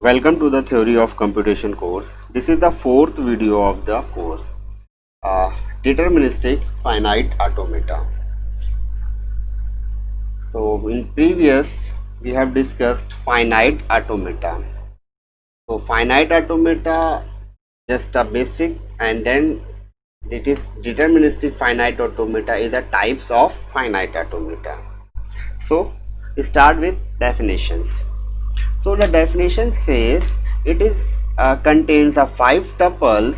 Welcome to the Theory of Computation course. This is the fourth video of the course, Deterministic Finite Automata. So in previous we have discussed finite automata. So finite automata just a basic, and then it is deterministic finite automata is a types of finite automata. So start with definitions. So the definition says it is contains a 5 tuples,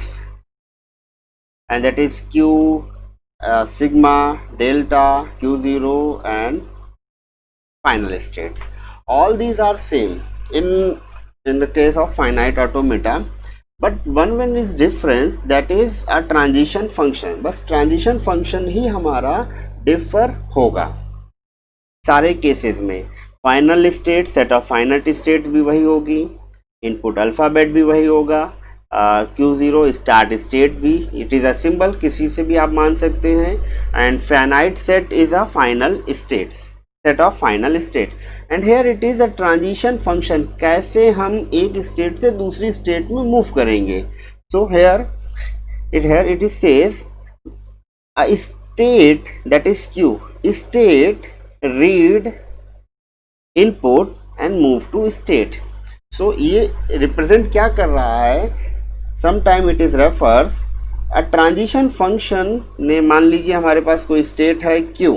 and that is q, sigma, delta, q0 and final states. All these are same in the case of finite automata, but one is difference, that is a transition function. बस transition function ही हमारा differ होगा सारे cases में. Final state, set of final state भी वही होगी, input alphabet भी वही होगा, Q0 स्टार्ट स्टेट भी, इट इज़ अ सिंबल, किसी से भी आप मान सकते हैं. And finite set is a final state, set of final state. And here it is a transition function, कैसे हम एक स्टेट से दूसरी स्टेट में मूव करेंगे. So here it is says a state that is Q, state read input and move to state. So ये represent क्या कर रहा है, sometime it is refers a transition function ने, मान लीजिए हमारे पास कोई स्टेट है Q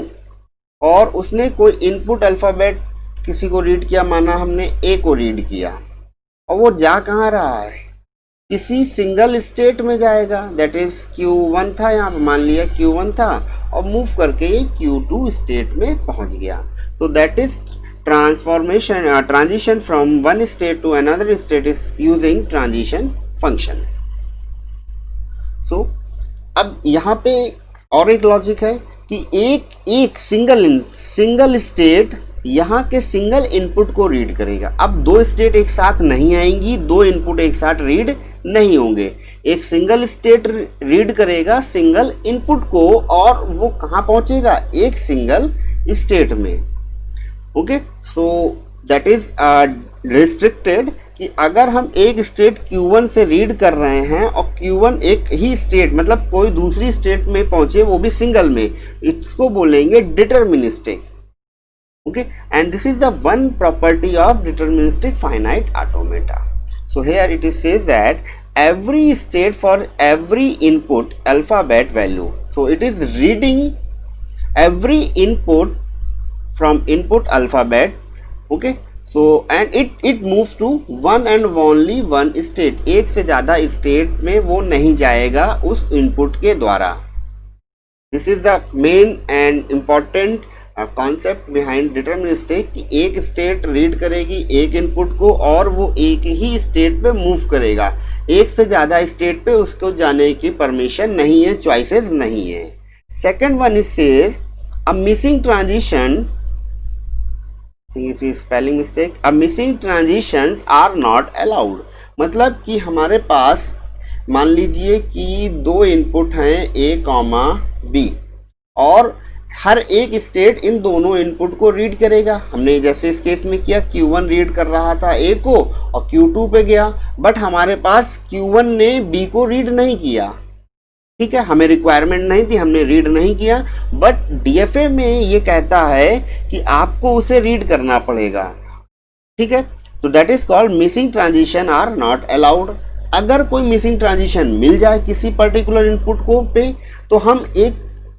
और उसने कोई इनपुट अल्फ़ाबेट किसी को रीड किया, माना हमने A को रीड किया, और वो जा कहाँ रहा है, किसी सिंगल स्टेट में जाएगा, दैट इज Q1 था, यहाँ पर मान लिया Q1 था, और मूव करके ये Q2 स्टेट में पहुंच गया. तो that is transition from one state to another state is using transition function. So अब यहाँ पे और एक लॉजिक है कि एक सिंगल स्टेट यहाँ के सिंगल इनपुट को रीड करेगा. अब दो स्टेट एक साथ नहीं आएंगी, दो इनपुट एक साथ रीड नहीं होंगे. एक सिंगल स्टेट रीड करेगा सिंगल इनपुट को, और वो कहाँ पहुँचेगा, एक सिंगल स्टेट में. Okay, so that is restricted कि अगर हम एक स्टेट Q1 से रीड कर रहे हैं और Q1 एक ही स्टेट, मतलब कोई दूसरी स्टेट में पहुंचे, वो भी सिंगल में, इसको बोलेंगे deterministic. Okay, and this is the one property of deterministic finite automata. So here it is says that every state for every input alphabet value, so it is reading every input from input alphabet. Okay, so and it moves to one and only one state, एक से ज़्यादा state में वो नहीं जाएगा उस input के द्वारा. This is the main and important concept behind deterministic, कि एक स्टेट रीड करेगी एक इनपुट को और वो एक ही स्टेट पे मूव करेगा. एक से ज़्यादा स्टेट पे उसको जाने की परमिशन नहीं है, चॉइसेस नहीं है. Second one is says a missing transition, spelling mistake, a missing transitions are not allowed. मतलब कि हमारे पास मान लीजिए कि दो इनपुट हैं A, B, और हर एक स्टेट इन दोनों इनपुट को रीड करेगा. हमने जैसे इस केस में किया, Q1 रीड कर रहा था A को और Q2 पे गया, बट हमारे पास Q1 ने B को रीड नहीं किया. ठीक है, हमें रिक्वायरमेंट नहीं थी, हमने रीड नहीं किया, बट DFA में ये कहता है कि आपको उसे रीड करना पड़ेगा. ठीक है, तो that is called missing transition are not allowed. अगर कोई मिसिंग ट्रांजिशन मिल जाए किसी पर्टिकुलर इनपुट को पे, तो हम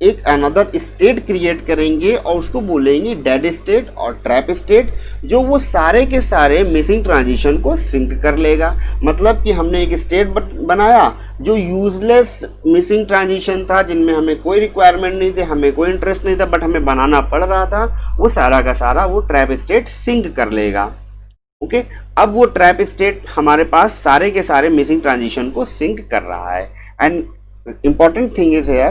एक अनदर स्टेट क्रिएट करेंगे और उसको बोलेंगे डेड स्टेट और ट्रैप स्टेट, जो वो सारे के सारे मिसिंग ट्रांजिशन को सिंक कर लेगा. मतलब कि हमने एक स्टेट बनाया जो यूजलेस मिसिंग ट्रांजिशन था, जिनमें हमें कोई रिक्वायरमेंट नहीं थी, हमें कोई इंटरेस्ट नहीं था, बट हमें बनाना पड़ रहा था, वो सारा का सारा वो ट्रैप स्टेट सिंक कर लेगा. ओके, अब वो ट्रैप स्टेट हमारे पास सारे के सारे मिसिंग ट्रांजिशन को सिंक कर रहा है. And important thing is here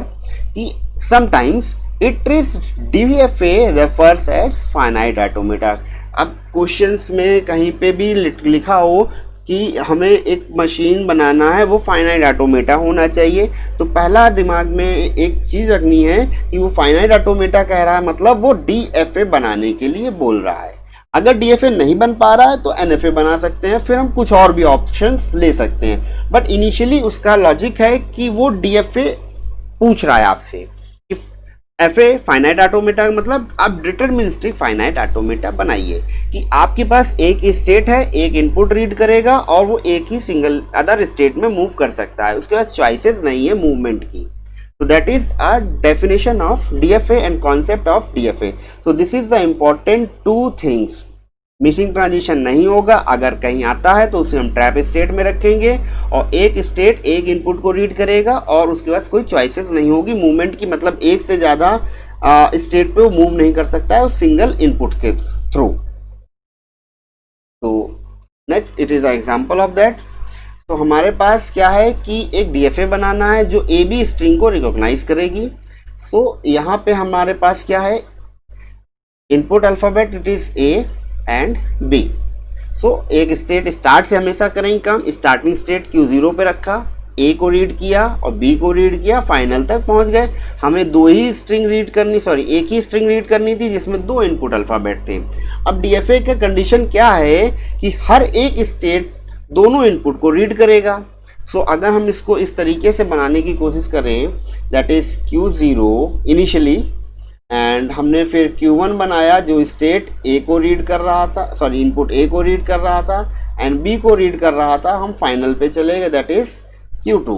कि sometimes it is DFA refers as finite automata. अब क्वेश्चंस में कहीं पे भी लिखा हो कि हमें एक मशीन बनाना है, वो फाइनाइट ऑटोमेटा होना चाहिए, तो पहला दिमाग में एक चीज़ रखनी है कि वो फाइनाइट ऑटोमेटा कह रहा है, मतलब वो DFA बनाने के लिए बोल रहा है. अगर डीएफए नहीं बन पा रहा है तो एनएफए बना सकते हैं, फिर हम कुछ और भी ऑप्शंस ले सकते हैं। बट इनिशियली उसका लॉजिक है कि वो डीएफए पूछ रहा है आपसे कि एफए फाइनाइट ऑटोमेटा, मतलब आप डिटरमिनिस्टिक फाइनाइट ऑटोमेटा बनाइए कि आपके पास एक स्टेट है, एक इनपुट रीड करेगा और वो एक ही सिंगल अदर स्टेट में मूव कर सकता है, उसके पास चॉइसेस नहीं है मूवमेंट की। So that is a definition of DFA and concept of DFA. So this is the important two things. Missing transition नहीं होगा, अगर कहीं आता है तो उसे हम ट्रैप स्टेट में रखेंगे और एक स्टेट एक इनपुट को रीड करेगा और उसके पास कोई चॉइसेस नहीं होगी मूवमेंट की, मतलब एक से ज़्यादा स्टेट पे वो मूव नहीं कर सकता है उस सिंगल इनपुट के थ्रू। तो next it is a example of that. तो हमारे पास क्या है कि एक डीएफए बनाना है जो ए बी स्ट्रिंग को रिकॉग्नाइज करेगी। तो यहाँ पे हमारे पास क्या है, input alphabet it is A and B. So एक स्टेट स्टार्ट से हमेशा करेंगे काम, स्टार्टिंग स्टेट Q0 पे रखा, ए को रीड किया और बी को रीड किया, फाइनल तक पहुँच गए। हमें दो ही स्ट्रिंग रीड करनी, सॉरी एक ही स्ट्रिंग रीड करनी थी जिसमें दो इनपुट अल्फ़ाबेट थे। अब डीएफए का कंडीशन क्या है कि हर एक स्टेट दोनों इनपुट को रीड करेगा। सो अगर हम इसको इस तरीके से बनाने की कोशिश करें, that is Q0 initially and हमने फिर Q1 बनाया जो स्टेट ए को रीड कर रहा था, सॉरी इनपुट ए को रीड कर रहा था एंड बी को रीड कर रहा था, हम फाइनल पे चले गए दैट इज Q2।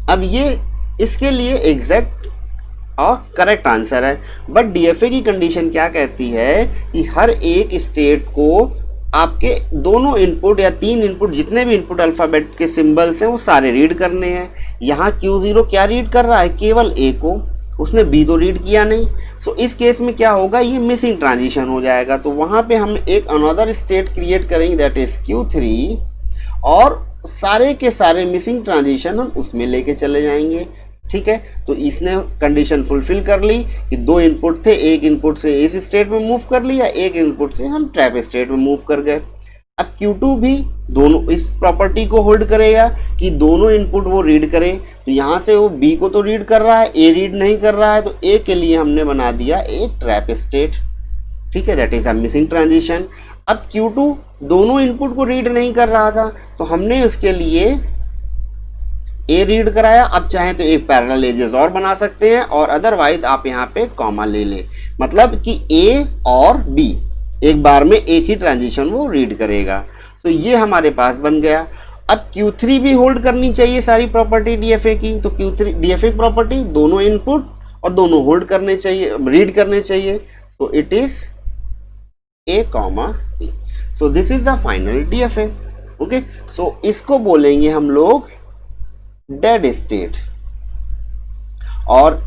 अब ये इसके लिए एग्जैक्ट और करेक्ट आंसर है। बट डीएफए की कंडीशन क्या कहती है कि हर एक स्टेट को आपके दोनों इनपुट या तीन इनपुट, जितने भी इनपुट अल्फ़ाबेट के सिंबल्स हैं वो सारे रीड करने हैं। यहाँ Q0 क्या रीड कर रहा है, केवल ए को, उसने बी तो रीड किया नहीं। सो इस केस में क्या होगा, ये मिसिंग ट्रांजिशन हो जाएगा। तो वहाँ पे हम एक अनदर स्टेट क्रिएट करेंगे दैट इज Q3 और सारे के सारे मिसिंग ट्रांजिशन हम उसमें लेके चले जाएंगे। ठीक है, तो इसने कंडीशन फुलफिल कर ली कि दो इनपुट थे, एक इनपुट से इस स्टेट में मूव कर लिया, एक इनपुट से हम ट्रैप स्टेट में मूव कर गए। अब Q2 भी दोनों इस प्रॉपर्टी को होल्ड करेगा कि दोनों इनपुट वो रीड करे। तो यहाँ से वो B को तो रीड कर रहा है, A रीड नहीं कर रहा है, तो A के लिए हमने बना दिया एक ट्रैप स्टेट। ठीक है, that is a missing transition. अब Q2 दोनों इनपुट को रीड नहीं कर रहा था तो हमने उसके लिए ए रीड कराया। अब चाहे तो एक पैरेलल एजेस और बना सकते हैं और अदरवाइज आप यहाँ पे कॉमा ले लें, मतलब कि ए और बी एक बार में एक ही ट्रांजिशन वो रीड करेगा। तो ये हमारे पास बन गया। अब Q3 भी होल्ड करनी चाहिए सारी प्रॉपर्टी डीएफए की। तो Q3 डीएफए प्रॉपर्टी दोनों इनपुट और दोनों होल्ड करने चाहिए, रीड करने चाहिए। तो it is A comma B. So this is the final DFA. Okay, so इसको बोलेंगे हम लोग डेड स्टेट। और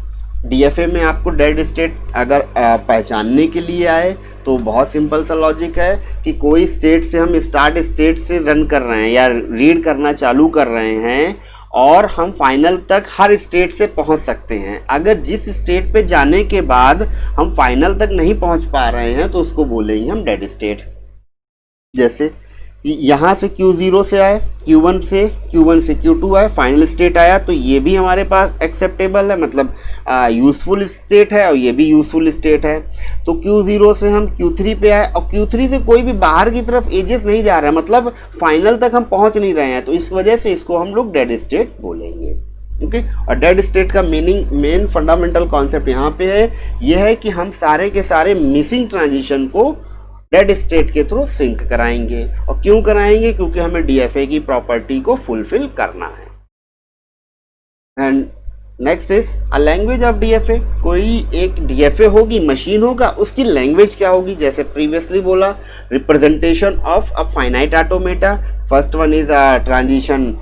डीएफए में आपको डेड स्टेट अगर पहचानने के लिए आए तो बहुत सिंपल सा लॉजिक है कि कोई स्टेट से हम स्टार्ट स्टेट से रन कर रहे हैं या रीड करना चालू कर रहे हैं और हम फाइनल तक हर स्टेट से पहुंच सकते हैं। अगर जिस स्टेट पे जाने के बाद हम फाइनल तक नहीं पहुंच पा रहे हैं तो उसको बोलेंगे हम डेड स्टेट। जैसे यहाँ से Q0 से आए, Q1 से Q2 आए, फाइनल स्टेट आया, तो ये भी हमारे पास एक्सेप्टेबल है, मतलब यूज़फुल स्टेट है और ये भी यूज़फुल स्टेट है। तो Q0 से हम Q3 पे आए और Q3 से कोई भी बाहर की तरफ एजेस नहीं जा रहा है, मतलब फाइनल तक हम पहुंच नहीं रहे हैं, तो इस वजह से इसको हम लोग डेड स्टेट बोलेंगे। ओके, और डेड स्टेट का मीनिंग, मेन फंडामेंटल कॉन्सेप्ट यहाँ पे है, यह है कि हम सारे के सारे मिसिंग ट्रांजिशन को डेड स्टेट के थ्रू सिंक कराएंगे। और क्यों कराएंगे, क्योंकि हमें डीएफए की प्रॉपर्टी को फुलफिल करना है। And next is a language of DFA. कोई एक डीएफए होगी, मशीन होगा, उसकी लैंग्वेज क्या होगी, जैसे प्रीवियसली बोला, representation of a finite automata. First one is a transition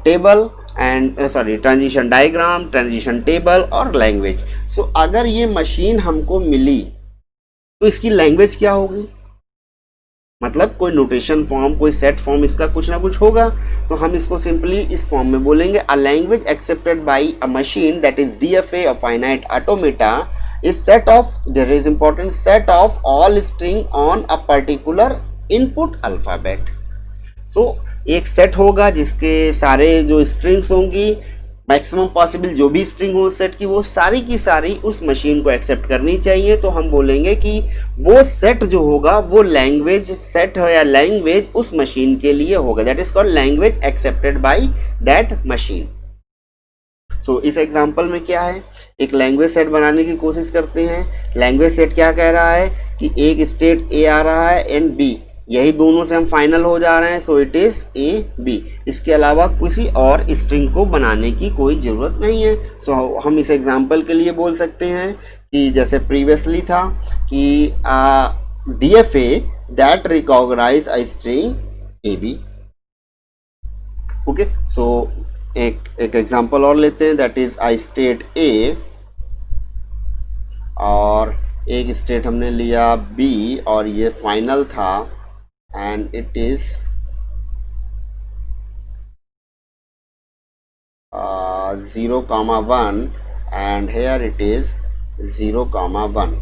table and transition diagram, transition table और लैंग्वेज। सो अगर ये मशीन हमको मिली तो इसकी लैंग्वेज क्या होगी, मतलब कोई नोटेशन फॉर्म, कोई सेट फॉर्म, इसका कुछ ना कुछ होगा। तो हम इसको सिंपली इस फॉर्म में बोलेंगे, a language accepted by a machine that is DFA of finite automata is set of, there is important, set of all string on a particular input alphabet. तो एक सेट होगा जिसके सारे जो स्ट्रिंग्स होंगी मैक्सिमम पॉसिबल जो भी string हो उस सेट की, वो सारी की सारी उस मशीन को एक्सेप्ट करनी चाहिए। तो हम बोलेंगे कि वो सेट जो होगा वो लैंग्वेज सेट है या लैंग्वेज उस मशीन के लिए होगा, that is called language accepted by that machine. So इस एग्जांपल में क्या है, एक लैंग्वेज सेट बनाने की कोशिश करते हैं। लैंग्वेज सेट क्या कह रहा है कि एक स्टेट ए आ रहा है एंड बी, यही दोनों से हम फाइनल हो जा रहे हैं, so it is A B. इसके अलावा किसी और स्ट्रिंग को बनाने की कोई ज़रूरत नहीं है। सो हम इस एग्जांपल के लिए बोल सकते हैं कि जैसे प्रीवियसली था कि D F A that recognise a string A B. Okay, so एक एग्जांपल और लेते हैं, that is I state A और एक स्टेट हमने लिया बी और ये फाइनल था and it is 0,1 and here it is 0,1।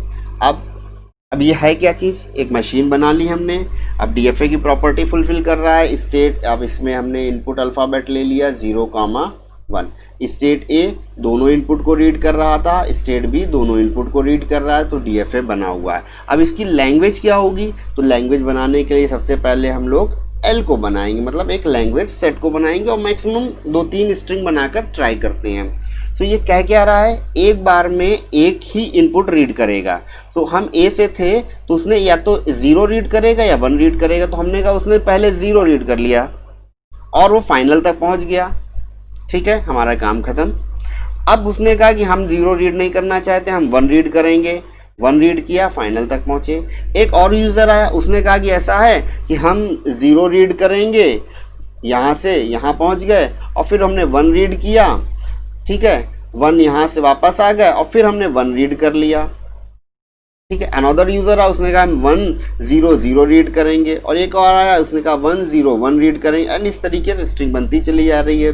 अब ये है क्या चीज़, एक मशीन बना ली हमने। अब डीएफए की प्रॉपर्टी फुलफिल कर रहा है स्टेट। अब इसमें हमने इनपुट अल्फ़ाबेट ले लिया 0,1। स्टेट ए दोनों इनपुट को रीड कर रहा था, स्टेट बी दोनों इनपुट को रीड कर रहा है, तो डीएफए बना हुआ है। अब इसकी लैंग्वेज क्या होगी, तो लैंग्वेज बनाने के लिए सबसे पहले हम लोग एल को बनाएंगे, मतलब एक लैंग्वेज सेट को बनाएंगे और मैक्सिमम 2-3 स्ट्रिंग बनाकर ट्राई करते हैं। तो ये कह क्या रहा है, एक बार में एक ही इनपुट रीड करेगा। तो हम ए से थे तो उसने या तो 0 रीड करेगा या 1 रीड करेगा, तो हमने कहा उसने पहले 0 रीड कर लिया और वो फाइनल तक पहुंच गया। ठीक है, हमारा काम खत्म। अब उसने कहा कि हम 0 रीड नहीं करना चाहते, हम 1 रीड करेंगे। 1 रीड किया, फाइनल तक पहुंचे। एक और यूज़र आया, उसने कहा कि ऐसा है कि हम 0 रीड करेंगे, यहाँ से यहाँ पहुंच गए और फिर हमने 1 रीड किया। ठीक है, 1 यहाँ से वापस आ गए और फिर हमने 1 रीड कर लिया। ठीक है, अनदर यूज़र आया, उसने कहा हम 1-0-0 रीड करेंगे और एक और आया, उसने कहा 1-0-1 रीड करेंगे। एंड इस तरीके से स्ट्रिंग बनती चली जा रही है।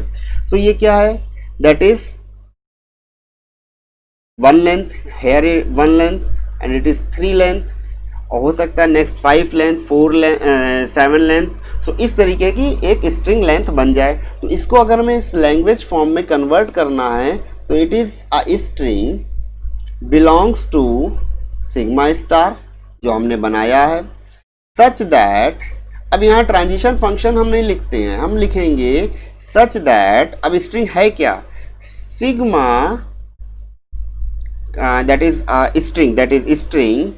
तो ये क्या है, that is 1 length, here 1 length and it is 3 length, और हो सकता है नेक्स्ट 5 लेंथ, 7 लेंथ। तो इस तरीके की एक स्ट्रिंग लेंथ बन जाए। तो इसको अगर हमें इस लैंग्वेज फॉर्म में कन्वर्ट करना है तो it is a string belongs to sigma star जो हमने बनाया है, सच दैट, अब यहाँ ट्रांजिशन फंक्शन हम नहीं लिखते हैं, हम लिखेंगे सच दैट। अब स्ट्रिंग है क्या, sigma that is string,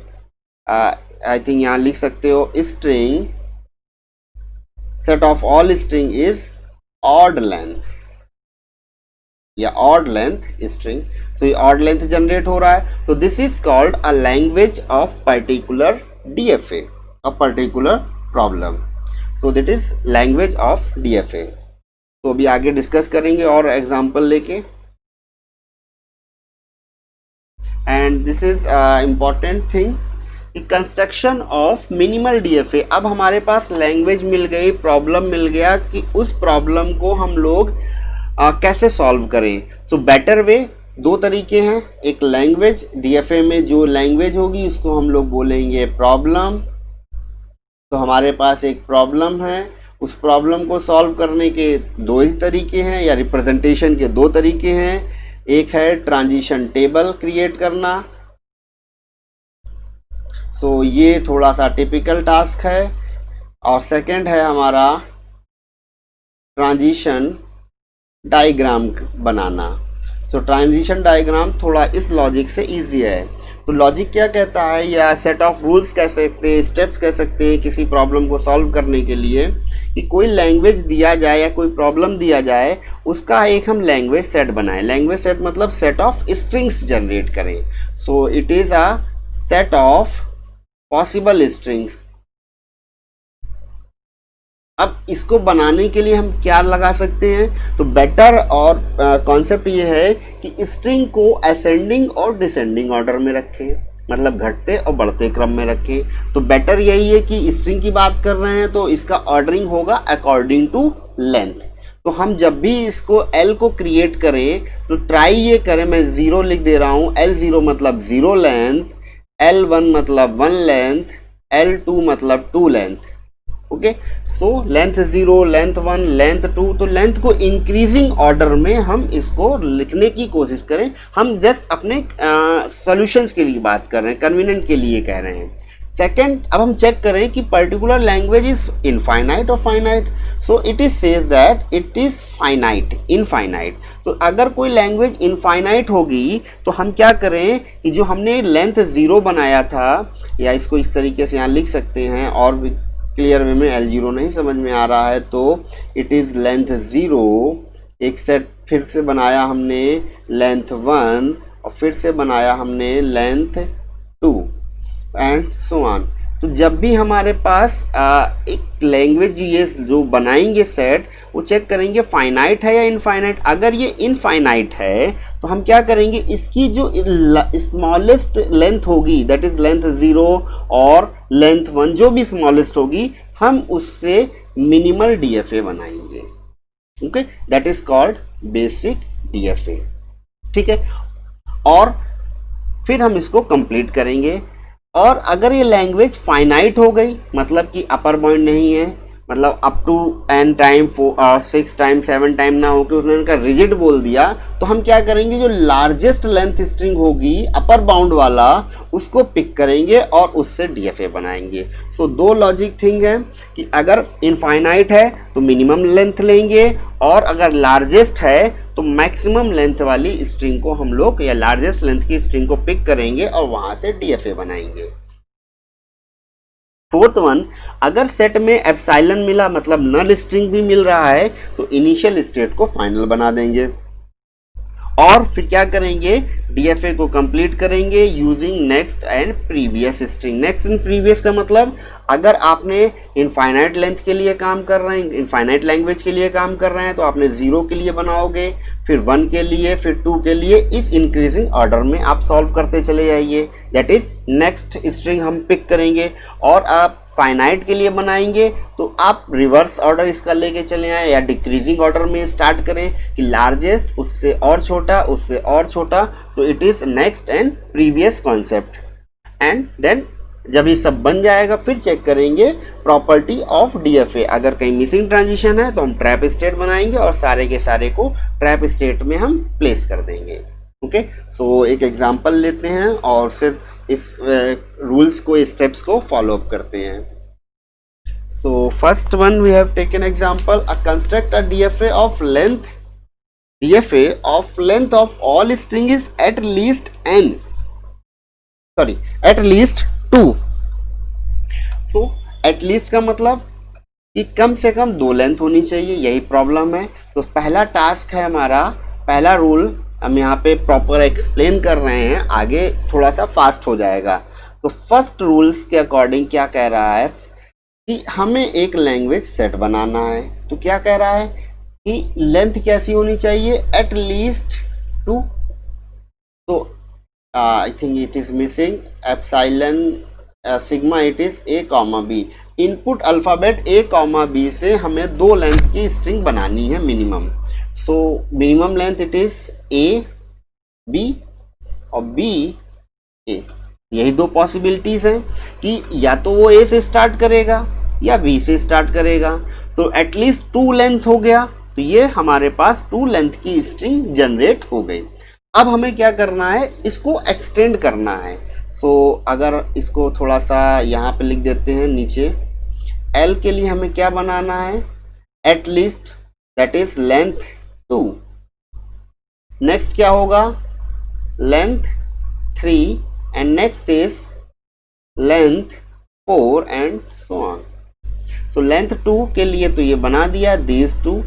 I think यहाँ लिख सकते हो string set of all string is odd length या ऑड लेंथ स्ट्रिंग। तो ये ऑड लेंथ जनरेट हो रहा है। तो this is called a language of particular DFA, a particular problem. तो that is language of DFA. तो अभी आगे डिस्कस करेंगे और एग्जांपल लेके। And this is important thing, construction of minimal DFA. अब हमारे पास लैंग्वेज मिल गई, प्रॉब्लम मिल गया कि उस प्रॉब्लम को हम लोग कैसे सॉल्व करें। सो बेटर वे 2 तरीके हैं। एक लैंग्वेज, डीएफए में जो लैंग्वेज होगी उसको हम लोग बोलेंगे प्रॉब्लम। तो हमारे पास एक प्रॉब्लम है, उस प्रॉब्लम को सॉल्व करने के 2 ही तरीके हैं या रिप्रेजेंटेशन के 2 तरीके हैं। एक है ट्रांजिशन टेबल क्रिएट करना, तो ये थोड़ा सा टिपिकल टास्क है। और सेकंड है हमारा ट्रांजिशन डायग्राम बनाना। तो ट्रांजिशन डायग्राम थोड़ा इस लॉजिक से इजी है। तो लॉजिक क्या कहता है, या सेट ऑफ रूल्स कह सकते हैं, स्टेप्स कह सकते हैं किसी प्रॉब्लम को सॉल्व करने के लिए, कि कोई लैंग्वेज दिया जाए या कोई प्रॉब्लम दिया जाए, उसका एक हम लैंग्वेज सेट बनाएं। लैंग्वेज सेट मतलब सेट ऑफ स्ट्रिंग्स जनरेट करें। So it is a set of possible strings. अब इसको बनाने के लिए हम क्या लगा सकते हैं, तो बेटर और कॉन्सेप्ट ये है कि स्ट्रिंग को असेंडिंग और डिसेंडिंग ऑर्डर में रखें, मतलब घटते और बढ़ते क्रम में रखें। तो बेटर यही है कि स्ट्रिंग की बात कर रहे हैं तो इसका ऑर्डरिंग होगा अकॉर्डिंग टू लेंथ। तो हम जब भी इसको L को क्रिएट करें तो ट्राई ये करें, मैं 0 लिख दे रहा हूँ, L0 मतलब 0 लेंथ, L1 मतलब 1 लेंथ, L2 मतलब 2 length. Okay, so length 0, length 1, length 2, तो लेंथ को इंक्रीजिंग ऑर्डर में हम इसको लिखने की कोशिश करें। हम जस्ट अपने सॉल्यूशंस के लिए बात कर रहे हैं, कन्वीनियंट के लिए कह रहे हैं। सेकेंड, अब हम चेक करें कि पर्टिकुलर लैंग्वेज इज इनफाइनाइट और finite. So it is says that it is finite, infinite. तो अगर कोई लैंग्वेज इनफाइनाइट होगी तो हम क्या करें कि जो हमने लेंथ 0 बनाया था, या इसको इस तरीके से यहाँ लिख सकते हैं और भी क्लियर वे में, L0 नहीं समझ में आ रहा है तो इट इज़ लेंथ 0, एक सेट फिर से बनाया हमने लेंथ 1 और फिर से बनाया हमने लेंथ 2 एंड सो ऑन। तो जब भी हमारे पास एक लैंग्वेज ये जो बनाएंगे सेट, वो चेक करेंगे फाइनाइट है या इनफाइनाइट। अगर ये इनफाइनाइट है तो हम क्या करेंगे, इसकी जो स्मॉलेस्ट लेंथ होगी, दैट इज लेंथ 0 और लेंथ 1, जो भी स्मॉलेस्ट होगी, हम उससे मिनिमल डीएफए बनाएंगे। Okay, that is called basic DFA. ठीक है, और फिर हम इसको कंप्लीट करेंगे। और अगर ये लैंग्वेज फाइनाइट हो गई, मतलब कि अपर बाउंड नहीं है, मतलब up to n time 6 time 7 time ना होकर उसने उनका रिजिड बोल दिया, तो हम क्या करेंगे, जो लार्जेस्ट लेंथ स्ट्रिंग होगी अपर बाउंड वाला, उसको पिक करेंगे और उससे डीएफए बनाएंगे। सो दो लॉजिक थिंग है कि अगर इनफाइनाइट है तो मिनिमम लेंथ लेंगे, और अगर लार्जेस्ट है तो मैक्सिमम लेंथ वाली स्ट्रिंग को हम लोग, या लार्जेस्ट लेंथ की स्ट्रिंग को पिक करेंगे और वहां से डीएफए बनाएंगे। फोर्थ वन, अगर सेट में एप्सिलॉन मिला, मतलब नल स्ट्रिंग भी मिल रहा है, तो इनिशियल स्टेट को फाइनल बना देंगे और फिर क्या करेंगे, डीएफए को कंप्लीट करेंगे using next and previous string. Next and previous का मतलब, अगर आपने इनफाइनाइट लेंथ के लिए काम कर रहे हैं, इनफाइनाइट लैंग्वेज के लिए काम कर रहे हैं, तो आपने 0 के लिए बनाओगे, फिर 1 के लिए, फिर 2 के लिए, इस इंक्रीजिंग ऑर्डर में आप सॉल्व करते चले जाइए। दैट इज नेक्स्ट स्ट्रिंग हम पिक करेंगे। और आप फाइनाइट के लिए बनाएंगे तो आप रिवर्स ऑर्डर इसका लेके चले आए, या डिक्रीजिंग ऑर्डर में स्टार्ट करें कि लार्जेस्ट उससे और छोटा, उससे और छोटा। तो it is next and previous concept. And then जब ये सब बन जाएगा, फिर चेक करेंगे प्रॉपर्टी ऑफ डीएफए। अगर कहीं मिसिंग ट्रांजिशन है तो हम ट्रैप स्टेट बनाएंगे और सारे के सारे को ट्रैप स्टेट में हम प्लेस कर देंगे। ओके, सो एक एग्जांपल लेते हैं और फिर इस रूल्स को, स्टेप्स को फॉलो अप करते हैं। So first one we have taken example, a construct a DFA of length of all string is at least at least 2। तो एट लीस्ट का मतलब कि कम से कम 2 लेंथ होनी चाहिए, यही प्रॉब्लम है। तो पहला टास्क है हमारा, पहला रूल हम यहाँ पे प्रॉपर एक्सप्लेन कर रहे हैं, आगे थोड़ा सा फास्ट हो जाएगा। तो फर्स्ट रूल्स के अकॉर्डिंग क्या कह रहा है कि हमें एक लैंग्वेज सेट बनाना है। तो क्या कह रहा है कि लेंथ कैसी होनी चाहिए, एट लीस्ट 2। तो I think it is missing epsilon sigma, it is a, b। Input alphabet a, b से हमें 2 लेंथ की स्ट्रिंग बनानी है minimum. So minimum length it is a, b और b, a। यही 2 पॉसिबिलिटीज हैं कि या तो वो a से स्टार्ट करेगा या b से स्टार्ट करेगा। तो एटलीस्ट 2 लेंथ हो गया, तो ये हमारे पास 2 लेंथ की स्ट्रिंग जनरेट हो गई। अब हमें क्या करना है, इसको एक्सटेंड करना है। सो अगर इसको थोड़ा सा यहाँ पे लिख देते हैं नीचे, L के लिए हमें क्या बनाना है, at least, that is length 2। Next क्या होगा, length 3, and next is length 4 and so on. So length 2 के लिए तो ये बना दिया these 2,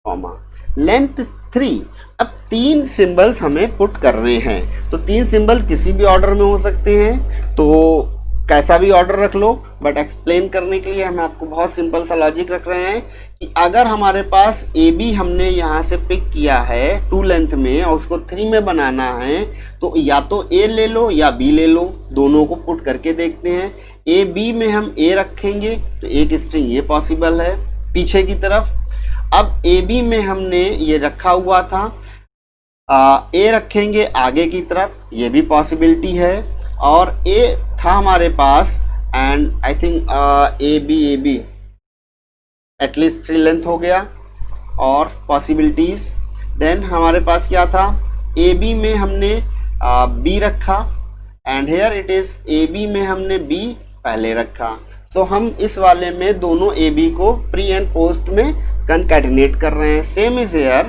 कॉमा लेंथ 3। अब 3 सिंबल्स हमें पुट करने हैं, तो 3 सिंबल किसी भी ऑर्डर में हो सकते हैं, तो कैसा भी ऑर्डर रख लो, बट एक्सप्लेन करने के लिए हम आपको बहुत सिंपल सा लॉजिक रख रहे हैं कि अगर हमारे पास ए बी हमने यहाँ से पिक किया है 2 लेंथ में और उसको 3 में बनाना है, तो या तो ए ले लो या बी ले लो, दोनों को पुट करके देखते हैं। ए बी में हम ए रखेंगे तो एक स्ट्रिंग ये पॉसिबल है पीछे की तरफ। अब ए बी में हमने ये रखा हुआ था, ए रखेंगे आगे की तरफ, ये भी पॉसिबिलिटी है। और ए था हमारे पास, and I think A B at least 3 length हो गया। और पॉसिबिलिटीज, देन हमारे पास क्या था, ए बी में हमने बी रखा and here it is A B में हमने बी पहले रखा। तो हम इस वाले में दोनों ए बी को प्री एंड पोस्ट में कंकैटिनेट कर रहे हैं। Same is here,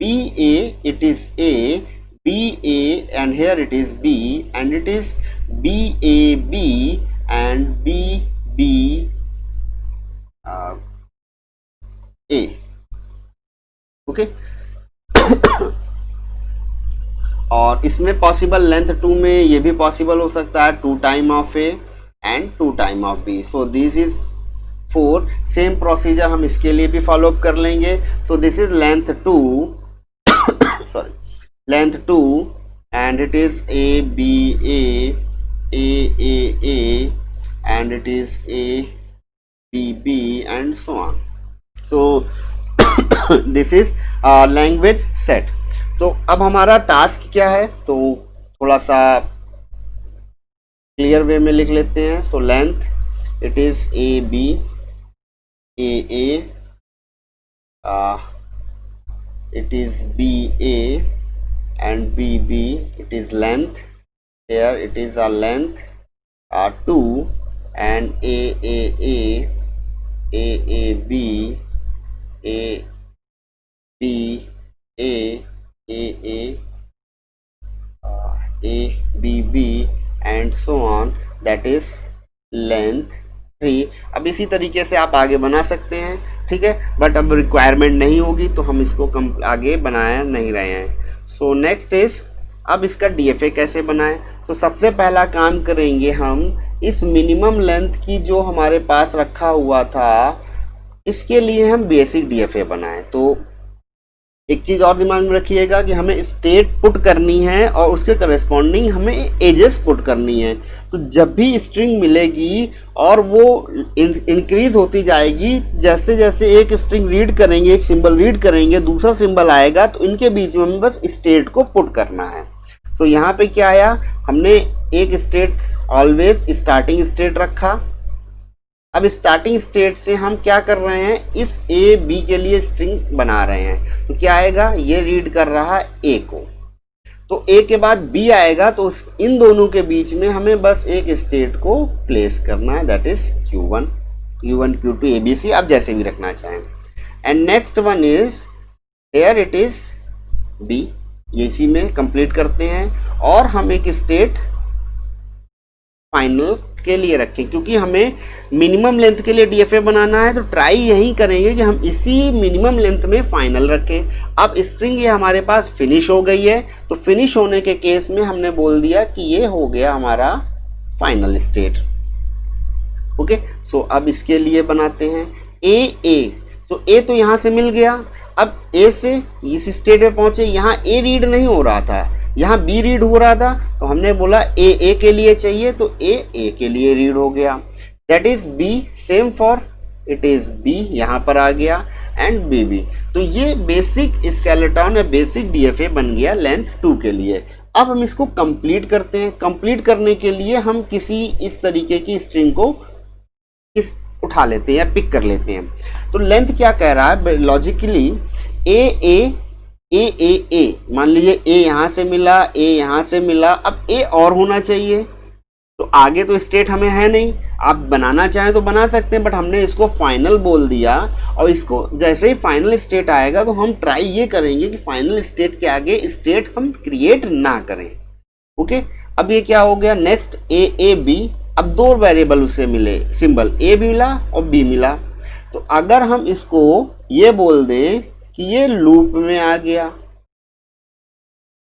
B A it is A, B A and here it is B and it is B A B and B B A. Okay और इसमें possible length 2 में ये भी possible हो सकता है 2 time of A and 2 time of B. So this is 4। Same procedure हम इसके लिए भी फॉलो अप कर लेंगे। So this is length 2 sorry length 2 and it is A B A and it is A B B and so on. So this is language set. तो अब हमारा task क्या है, तो थोड़ा सा क्लियर वे में लिख लेते हैं। So length it is A B A it is BA and BB, it is length, here it is a length 2 and AAA, AAB, AB, AA, ABB and so on, that is length 3। अब इसी तरीके से आप आगे बना सकते हैं, ठीक है, बट अब रिक्वायरमेंट नहीं होगी तो हम इसको आगे बनाया नहीं रहे हैं। सो नेक्स्ट इज, अब इसका डीएफए कैसे बनाएं। तो सबसे पहला काम करेंगे हम इस मिनिमम लेंथ की जो हमारे पास रखा हुआ था, इसके लिए हम बेसिक डीएफए बनाएं। तो एक चीज़ और दिमाग में रखिएगा कि हमें स्टेट पुट करनी है और उसके करस्पॉन्डिंग हमें एजेस पुट करनी है। तो जब भी स्ट्रिंग मिलेगी और वो इंक्रीज होती जाएगी, जैसे जैसे एक स्ट्रिंग रीड करेंगे, एक सिंबल रीड करेंगे, दूसरा सिंबल आएगा, तो इनके बीच में हमें बस स्टेट को पुट करना है। तो यहाँ पे क्या आया, हमने एक स्टेट ऑलवेज स्टार्टिंग स्टेट रखा। अब स्टार्टिंग स्टेट से हम क्या कर रहे हैं, इस ए बी के लिए स्ट्रिंग बना रहे हैं। तो क्या आएगा, ये रीड कर रहा है ए को, तो ए के बाद बी आएगा, तो इन दोनों के बीच में हमें बस एक स्टेट को प्लेस करना है, that is Q1, Q1 Q2 ABC, आप जैसे भी रखना चाहें। And next one is here it is B, ये इसी में कंप्लीट करते हैं। और हम एक स्टेट फाइनल के लिए रखें, क्योंकि हमें मिनिमम लेंथ के लिए डीएफए बनाना है, तो ट्राई यही करेंगे कि हम इसी मिनिमम लेंथ में फाइनल रखें। अब स्ट्रिंग ये हमारे पास फिनिश हो गई है, तो फिनिश होने के केस में हमने बोल दिया कि ये हो गया हमारा फाइनल स्टेट। ओके, सो अब इसके लिए बनाते हैं ए। तो ए तो यहाँ से मिल गया, अब ए से इस स्टेट में पहुंचे, यहाँ ए रीड नहीं हो रहा था, यहाँ बी रीड हो रहा था, तो हमने बोला ए के लिए चाहिए, तो ए के लिए रीड हो गया, that is B. Same for it is B, यहाँ पर आ गया, एंड बी। तो ये बेसिक स्केलेटन या बेसिक डीएफए बन गया लेंथ 2 के लिए। अब हम इसको कंप्लीट करते हैं। कंप्लीट करने के लिए हम किसी इस तरीके की स्ट्रिंग को उठा लेते हैं या पिक कर लेते हैं। तो लेंथ क्या कह रहा है लॉजिकली, ए मान लीजिए ए यहाँ से मिला, ए यहाँ से मिला, अब ए और होना चाहिए। तो आगे तो स्टेट हमें है नहीं, आप बनाना चाहें तो बना सकते हैं, बट हमने इसको फाइनल बोल दिया, और इसको जैसे ही फाइनल स्टेट आएगा तो हम ट्राई ये करेंगे कि फाइनल स्टेट के आगे स्टेट हम क्रिएट ना करें। ओके, अब ये क्या हो गया, नेक्स्ट ए बी। अब 2 वेरिएबल उसे मिले, सिंबल ए भी मिला और बी मिला। तो अगर हम इसको ये बोल दें कि ये लूप में आ गया,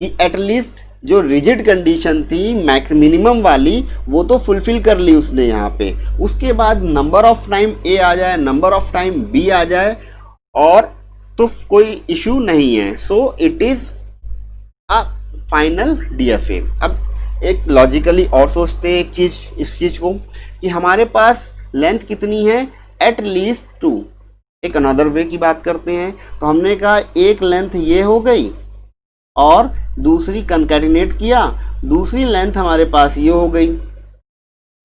कि एटलीस्ट जो रिजिड कंडीशन थी मैक्स मिनिमम वाली, वो तो फुलफिल कर ली उसने यहाँ पे, उसके बाद नंबर ऑफ टाइम ए आ जाए, नंबर ऑफ टाइम बी आ जाए, और तो कोई इशू नहीं है। सो it is a final DFA. अब एक लॉजिकली और सोचते हैं एक चीज, इस चीज को कि हमारे पास लेंथ कितनी है, एट लीस्ट 2। एक अनदर वे की बात करते हैं, तो हमने कहा एक लेंथ ये हो गई और दूसरी कंकैटिनेट किया, दूसरी लेंथ हमारे पास ये हो गई,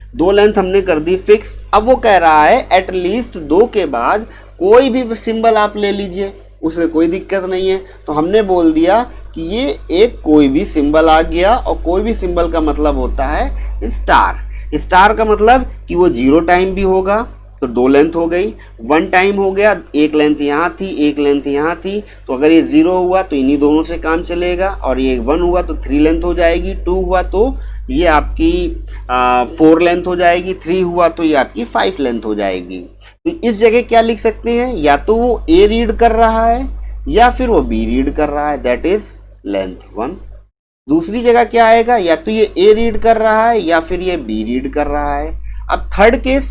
2 लेंथ हमने कर दी फिक्स। अब वो कह रहा है एट लीस्ट 2 के बाद कोई भी सिंबल आप ले लीजिए, उससे कोई दिक्कत नहीं है। तो हमने बोल दिया कि ये एक कोई भी सिंबल आ गया, और कोई भी सिंबल का मतलब होता है स्टार। स्टार का मतलब कि वो 0 टाइम भी होगा, तो 2 लेंथ हो गई, 1 टाइम हो गया, एक लेंथ यहाँ थी, एक लेंथ यहाँ थी, तो अगर ये 0 हुआ तो इन्हीं दोनों से काम चलेगा, और ये 1 हुआ तो 3 लेंथ हो जाएगी, 2 हुआ तो ये आपकी 4 लेंथ हो जाएगी, 3 हुआ तो ये आपकी 5 लेंथ हो जाएगी। तो इस जगह क्या लिख सकते हैं, या तो वो ए रीड कर रहा है या फिर वो बी रीड कर रहा है, दैट इज लेंथ 1। दूसरी जगह क्या आएगा, या तो ये ए रीड कर रहा है या फिर ये बी रीड कर रहा है। अब थर्ड केस,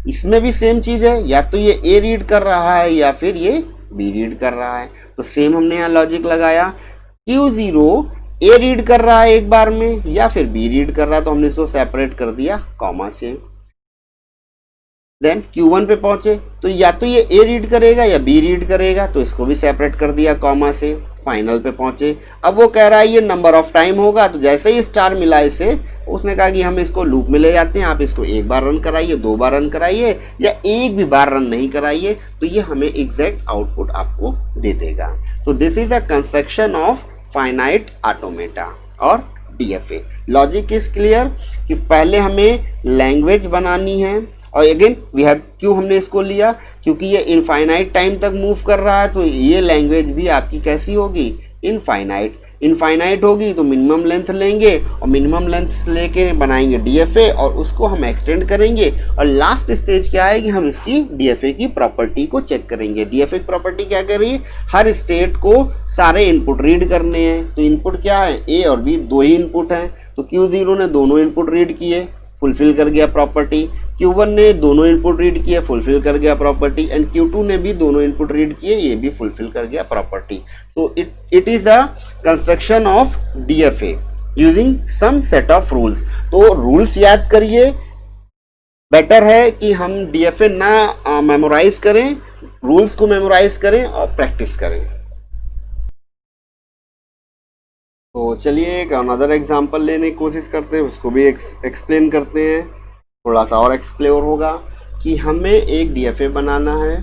इसमें भी सेम चीज है, या तो ये ए रीड कर रहा है या फिर ये बी रीड कर रहा है। तो सेम हमने यहाँ लॉजिक लगाया, Q0 ए रीड कर रहा है एक बार में या फिर बी रीड कर रहा है, तो हमने इसको सेपरेट कर दिया कॉमा से। देन Q1 पे पहुंचे तो या तो ये ए रीड करेगा या बी रीड करेगा, तो इसको भी सेपरेट कर दिया कॉमा से। फाइनल पे पहुंचे, अब वो कह रहा है ये नंबर ऑफ टाइम होगा, तो जैसे ही स्टार मिला इसे, उसने कहा कि हम इसको लूप में ले जाते हैं, आप इसको एक बार रन कराइए, 2 बार रन कराइए, या एक भी बार रन नहीं कराइए, तो ये हमें एग्जैक्ट आउटपुट आपको दे देगा। तो this is a construction of finite automata और डीएफए। लॉजिक इज क्लियर कि पहले हमें लैंग्वेज बनानी है, और अगेन वी हैव, क्यों हमने इसको लिया, क्योंकि ये इनफाइनाइट टाइम तक मूव कर रहा है, तो ये लैंग्वेज भी आपकी कैसी होगी, इनफाइनाइट। इनफाइनाइट होगी तो मिनिमम लेंथ लेंगे, और मिनिमम लेंथ लेके बनाएंगे डीएफए, और उसको हम एक्सटेंड करेंगे, और लास्ट स्टेज क्या है कि हम इसकी डीएफए की प्रॉपर्टी को चेक करेंगे। डीएफए की प्रॉपर्टी क्या कर रही है, हर स्टेट को सारे इनपुट रीड करने हैं। तो इनपुट क्या है, ए और बी 2 ही इनपुट हैं, तो Q0 ने दोनों इनपुट रीड किए, फुलफिल कर गया प्रॉपर्टी। Q1 ने दोनों इनपुट रीड किए, फुलफिल कर गया प्रॉपर्टी, एंड Q2 ने भी दोनों इनपुट रीड किए, ये भी फुलफिल कर गया प्रॉपर्टी। तो it is a construction of DFA using some set of rules. तो रूल्स याद करिए, बेटर है कि हम डीएफए ना मेमोराइज करें, रूल्स को मेमोराइज करें और प्रैक्टिस करें। तो चलिए एक अनदर एग्जांपल लेने की कोशिश करते हैं, उसको भी एक्सप्लेन करते हैं, थोड़ा सा और एक्सप्लोर होगा कि हमें एक डीएफए बनाना है।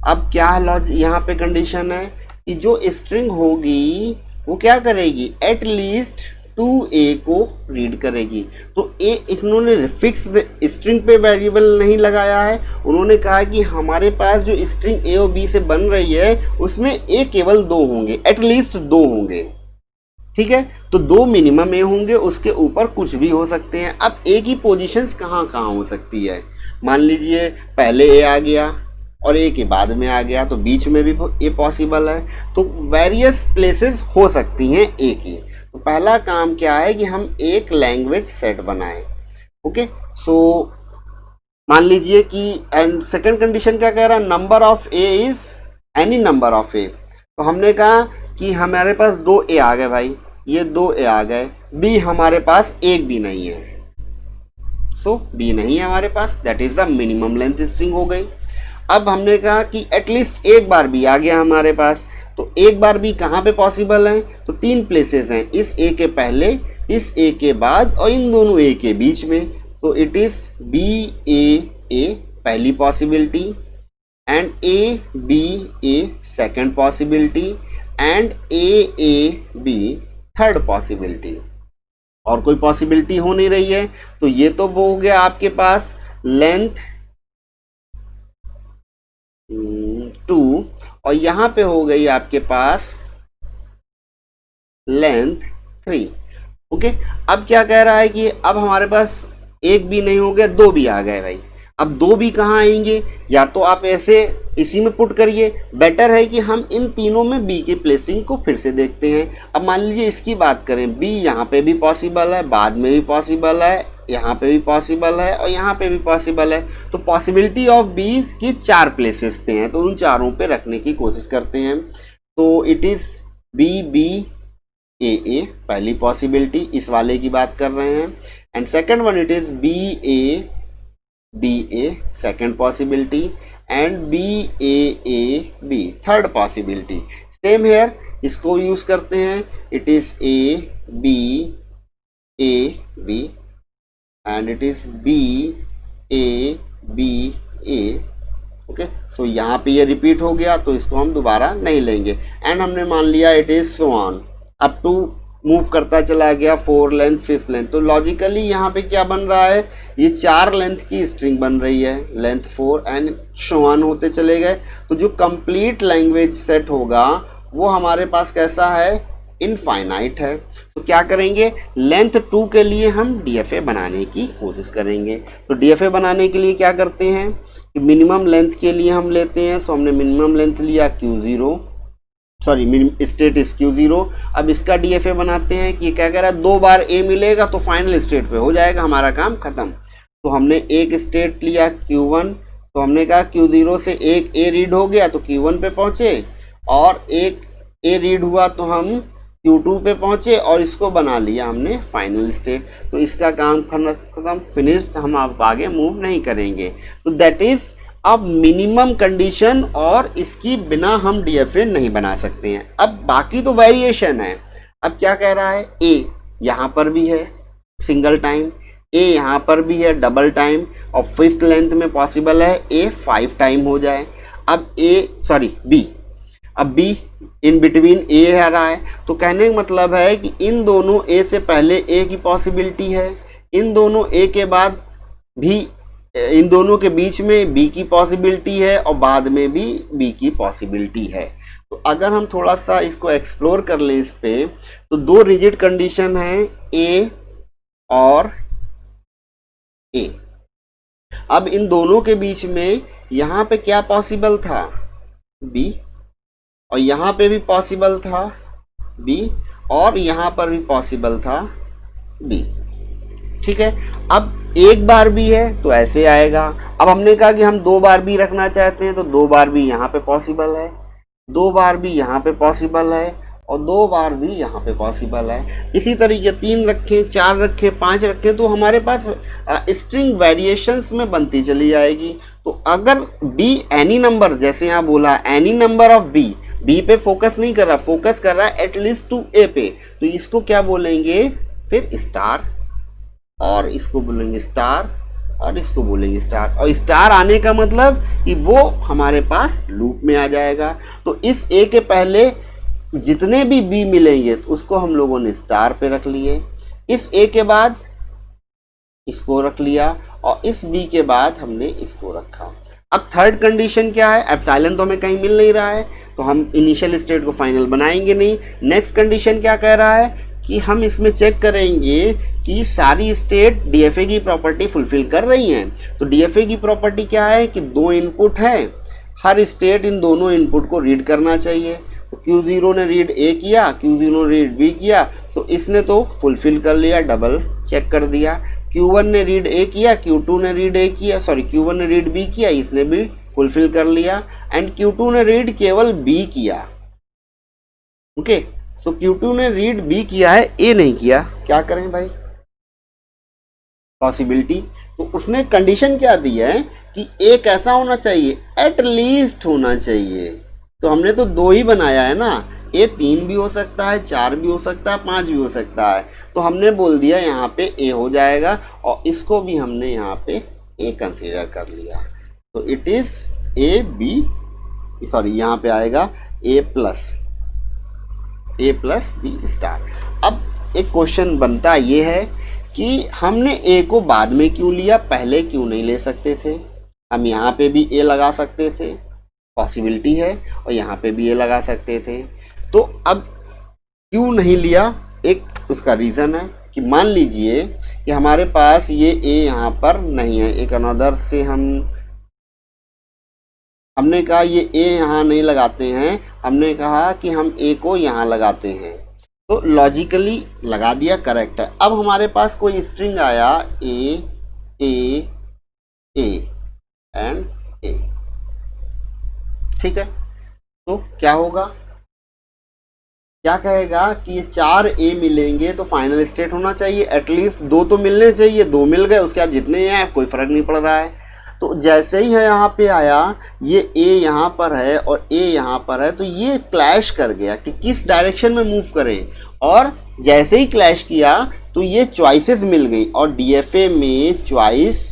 अब क्या लॉजिक यहाँ पे कंडीशन है कि जो स्ट्रिंग होगी वो क्या करेगी, एटलीस्ट 2a को रीड करेगी। तो a इन्होंने फिक्स स्ट्रिंग पे वेरिएबल नहीं लगाया है, उन्होंने कहा कि हमारे पास जो स्ट्रिंग a और b से बन रही है उसमें a केवल 2 होंगे, एटलीस्ट 2 होंगे, ठीक है। तो 2 मिनिमम ए होंगे, उसके ऊपर कुछ भी हो सकते हैं। अब ए की पोजीशंस कहाँ कहाँ हो सकती है, मान लीजिए पहले ए आ गया और ए के बाद में आ गया, तो बीच में भी ए पॉसिबल है। तो वेरियस प्लेसेस हो सकती हैं ए की। तो पहला काम क्या है कि हम एक लैंग्वेज सेट बनाएं। ओके, सो मान लीजिए कि, एंड सेकंड कंडीशन क्या कह रहा है, number of A is any number of A. तो हमने कहा कि हमारे पास 2 ए आ गए भाई, ये 2 ए आ गए, बी हमारे पास एक भी नहीं है, सो बी नहीं है हमारे पास, that is the minimum length string हो गई। अब हमने कहा कि एटलीस्ट एक बार बी आ गया हमारे पास, तो एक बार बी कहाँ पे पॉसिबल है, तो 3 प्लेसेस हैं, इस ए के पहले, इस ए के बाद और इन दोनों ए के बीच में। तो इट इज बी ए पहली possibility, and A B A second possibility, and A B third possibility. और कोई पॉसिबिलिटी हो नहीं रही है, तो ये तो वो हो गया आपके पास लेंथ 2, और यहां पे हो गई आपके पास लेंथ 3। ओके, अब क्या कह रहा है कि अब हमारे पास एक भी नहीं हो गया, 2 भी आ गए भाई। अब 2 भी कहाँ आएंगे, या तो आप ऐसे इसी में पुट करिए, बेटर है कि हम इन तीनों में बी की प्लेसिंग को फिर से देखते हैं। अब मान लीजिए इसकी बात करें, बी यहाँ पे भी पॉसिबल है, बाद में भी पॉसिबल है, यहाँ पे भी पॉसिबल है, और यहाँ पे भी पॉसिबल है। तो पॉसिबिलिटी ऑफ बी की 4 प्लेसेस पे हैं, तो उन चारों पे रखने की कोशिश करते हैं। तो it is B B A पहली पॉसिबिलिटी, इस वाले की बात कर रहे हैं, and second one it is B A second possibility, and B B third possibility. Same here, इसको यूज करते हैं, it is A B and it is B A. Okay, so यहाँ पे ये रिपीट हो गया तो इसको हम दोबारा नहीं लेंगे। एंड हमने मान लिया it is so on up to move करता चला गया 4 लेंथ 5th लेंथ। तो लॉजिकली यहाँ पे क्या बन रहा है, ये 4 लेंथ की स्ट्रिंग बन रही है, लेंथ 4 एंड सो ऑन होते चले गए। तो जो कंप्लीट लैंग्वेज सेट होगा वो हमारे पास कैसा है, इनफाइनाइट है। तो क्या करेंगे, लेंथ 2 के लिए हम डीएफए बनाने की कोशिश करेंगे। तो डीएफए बनाने के लिए क्या करते हैं कि मिनिमम लेंथ के लिए हम लेते हैं। सो हमने मिनिमम लेंथ लिया Q0, sorry state is Q0। अब इसका डीएफए बनाते हैं कि क्या कह रहा है, 2 बार ए मिलेगा तो फाइनल स्टेट पे हो जाएगा हमारा काम खत्म। तो हमने एक स्टेट लिया Q1, तो हमने कहा Q0 से एक ए रीड हो गया तो Q1 पे पहुंचे, और एक ए रीड हुआ तो हम Q2 पे पहुंचे और इसको बना लिया हमने फाइनल स्टेट। तो इसका काम खत्म, फिनिश्ड, हम अब आगे मूव नहीं करेंगे। तो दैट इज अब मिनिमम कंडीशन, और इसकी बिना हम डीएफए नहीं बना सकते हैं। अब बाकी तो वेरिएशन है। अब क्या कह रहा है, ए यहाँ पर भी है सिंगल टाइम, ए यहाँ पर भी है डबल टाइम, और 5th लेंथ में पॉसिबल है ए 5 टाइम हो जाए। अब बी, अब बी इन बिटवीन ए आ रहा है। तो कहने का मतलब है कि इन दोनों ए से पहले ए की पॉसिबिलिटी है, इन दोनों ए के बाद भी, इन दोनों के बीच में बी की पॉसिबिलिटी है, और बाद में भी बी की पॉसिबिलिटी है। तो अगर हम थोड़ा सा इसको एक्सप्लोर कर लें इस पे, तो 2 रिजिड कंडीशन है ए और ए। अब इन दोनों के बीच में यहाँ पे क्या पॉसिबल था, बी, और यहाँ पे भी पॉसिबल था बी, और यहाँ पर भी पॉसिबल था बी। ठीक है, अब एक बार भी है तो ऐसे आएगा। अब हमने कहा कि हम 2 बार भी रखना चाहते हैं, तो 2 बार भी यहाँ पे पॉसिबल है, 2 बार भी यहाँ पे पॉसिबल है, और 2 बार भी यहाँ पे पॉसिबल है। इसी तरीके 3 रखें, 4 रखें, 5 रखें, तो हमारे पास स्ट्रिंग वेरिएशंस में बनती चली जाएगी। तो अगर बी एनी नंबर, जैसे यहाँ बोला any number of B, B पे फोकस नहीं कर रहा, फोकस कर रहा है एटलीस्ट टू ए पे, तो इसको क्या बोलेंगे फिर स्टार, और इसको बोलेंगे स्टार, और इसको बोलेंगे स्टार। और स्टार आने का मतलब कि वो हमारे पास लूप में आ जाएगा। तो इस ए के पहले जितने भी बी मिलेंगे तो उसको हम लोगों ने स्टार पे रख लिए, इस ए के बाद इसको रख लिया, और इस बी के बाद हमने इसको रखा। अब थर्ड कंडीशन क्या है, एप्सिलॉन तो हमें कहीं मिल नहीं रहा है, तो हम इनिशियल स्टेट को फाइनल बनाएंगे नहीं। नेक्स्ट कंडीशन क्या कह रहा है कि हम इसमें चेक करेंगे कि सारी स्टेट डीएफए की प्रॉपर्टी फुलफिल कर रही हैं। तो डीएफए की प्रॉपर्टी क्या है कि 2 इनपुट है, हर स्टेट इन दोनों इनपुट को रीड करना चाहिए। तो Q0 ने रीड ए किया, Q0 ने रीड बी किया, तो इसने तो फुलफिल कर लिया, डबल चेक कर दिया। Q1 ने रीड ए किया, Q2 ने रीड ए किया, सॉरी Q1 ने रीड बी किया, इसने भी फुलफिल कर लिया। एंड Q2 ने रीड केवल बी किया। ओके, सो Q2 ने रीड बी किया है, ए नहीं किया, क्या करें भाई, पॉसिबिलिटी। तो उसने कंडीशन क्या दी है कि ए कैसा होना चाहिए, एटलीस्ट होना चाहिए। तो हमने तो 2 ही बनाया है ना, ए 3 भी हो सकता है, 4 भी हो सकता है, 5 भी हो सकता है। तो हमने बोल दिया यहाँ पे ए हो जाएगा, और इसको भी हमने यहाँ पे ए कंसीडर कर लिया। तो it is A b, sorry यहाँ पे आएगा ए प्लस बी स्टार। अब एक क्वेश्चन बनता ये है कि हमने ए को बाद में क्यों लिया, पहले क्यों नहीं ले सकते थे। हम यहाँ पे भी ए लगा सकते थे, पॉसिबिलिटी है, और यहाँ पे भी ए लगा सकते थे। तो अब क्यों नहीं लिया, एक उसका रीज़न है कि मान लीजिए कि हमारे पास ये ए यहाँ पर नहीं है, एक अनदर से हमने कहा ये ए यहाँ नहीं लगाते हैं, हमने कहा कि हम ए को यहाँ लगाते हैं, तो लॉजिकली लगा दिया, करेक्ट है। अब हमारे पास कोई स्ट्रिंग आया ए ए ए एंड ए, ठीक है, तो क्या होगा, क्या कहेगा कि ये 4 ए मिलेंगे तो फाइनल स्टेट होना चाहिए, एटलीस्ट 2 तो मिलने चाहिए, 2 मिल गए, उसके बाद जितने हैं कोई फर्क नहीं पड़ रहा है। तो जैसे ही है यहाँ पे आया, ये ए यहाँ पर है और ए यहाँ पर है, तो ये क्लैश कर गया कि किस डायरेक्शन में मूव करें, और जैसे ही क्लैश किया तो ये चॉइसेस मिल गई, और डीएफए में चॉइस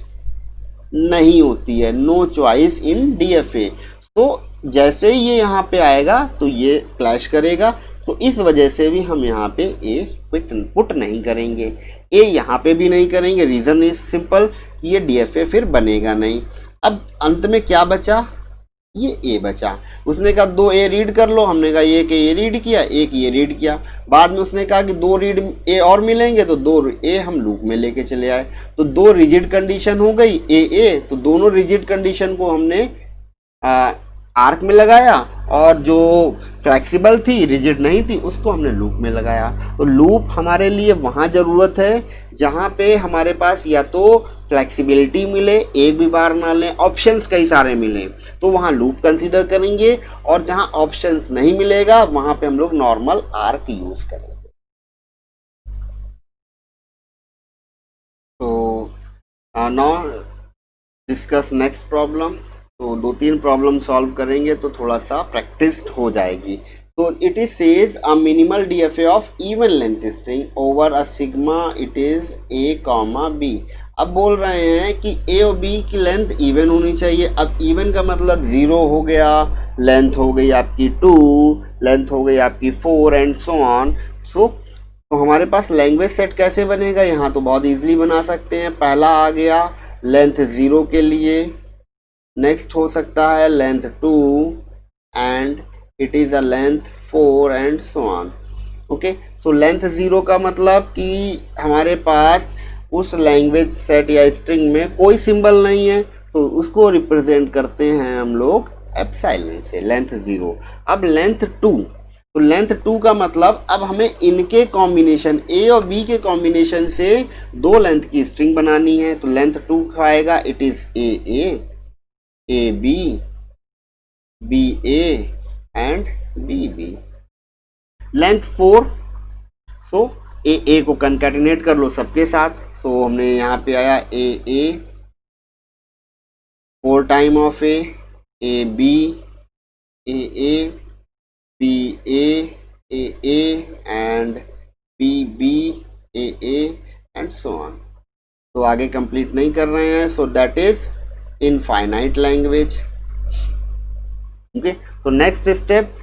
नहीं होती है, नो चॉइस इन डीएफए। तो जैसे ही ये यहाँ पे आएगा तो ये क्लैश करेगा, तो इस वजह से भी हम यहाँ पे ए पुट नहीं करेंगे, ए यहाँ पे भी नहीं करेंगे। रीज़न इज सिंपल, ये डीएफए फिर बनेगा नहीं। अब अंत में क्या बचा, ये ए बचा। उसने कहा 2 ए रीड कर लो, हमने कहा एक ए रीड किया, एक ये रीड किया। बाद में उसने कहा कि 2 रीड ए और मिलेंगे, तो 2 ए हम लूप में लेके चले आए, तो 2 रिजिड कंडीशन हो गई ए, तो दोनों रिजिड कंडीशन को हमने आर्क में लगाया, और जो फ्लेक्सिबल थी, रिजिड नहीं थी, उसको हमने लूप में लगाया। तो लूप हमारे लिए वहाँ ज़रूरत है जहाँ पे हमारे पास या तो फ्लेक्सिबिलिटी मिले, एक भी बार ना लें, ऑप्शंस कई सारे मिले, तो वहाँ लूप कंसीडर करेंगे, और जहाँ ऑप्शंस नहीं मिलेगा वहाँ पे हम लोग नॉर्मल आर्क यूज करेंगे। तो नाउ डिस्कस नेक्स्ट प्रॉब्लम। तो 2-3 प्रॉब्लम सॉल्व करेंगे तो थोड़ा सा प्रैक्टिस हो जाएगी। तो it is says a minimal DFA of even length string over a sigma it is A comma b. अब बोल रहे हैं कि ए और बी की लेंथ इवन होनी चाहिए। अब इवन का मतलब 0 हो गया, लेंथ हो गई आपकी 2, लेंथ हो गई आपकी 4 एंड सो ऑन। तो हमारे पास लैंग्वेज सेट कैसे बनेगा, यहाँ तो बहुत इजीली बना सकते हैं। पहला आ गया लेंथ 0 के लिए, नेक्स्ट हो सकता है length 2 and it is a length 4 and so on. Okay, so length 0 का मतलब कि हमारे पास उस लैंग्वेज सेट या स्ट्रिंग में कोई सिंबल नहीं है, तो उसको रिप्रेजेंट करते हैं हम लोग एप्सिलॉन से, लेंथ 0। अब लेंथ 2, तो लेंथ 2 का मतलब अब हमें इनके कॉम्बिनेशन, ए और बी के कॉम्बिनेशन से 2 लेंथ की स्ट्रिंग बनानी है। तो लेंथ 2 का आएगा it is a B A and B b. Length 4, so a को कंकैटिनेट कर लो सबके साथ। सो हमने यहाँ पे आया a 4 time of a B A and b and so on. तो आगे कंप्लीट नहीं कर रहे हैं, so that is infinite language. Okay, तो नेक्स्ट स्टेप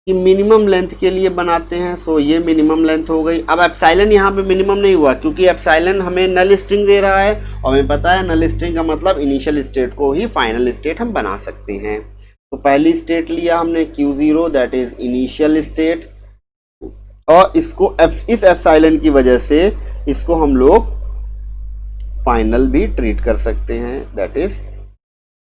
कि मिनिमम लेंथ के लिए बनाते हैं। सो ये मिनिमम लेंथ हो गई। अब एप्सिलॉन यहाँ पे मिनिमम नहीं हुआ, क्योंकि एप्सिलॉन हमें नल स्ट्रिंग दे रहा है, और हमें पता है नल स्ट्रिंग का मतलब इनिशियल स्टेट को ही फाइनल स्टेट हम बना सकते हैं। तो पहली स्टेट लिया हमने Q0, that is initial state, और इसको इस एप्सिलॉन की वजह से इसको हम लोग फाइनल भी ट्रीट कर सकते हैं, दैट इज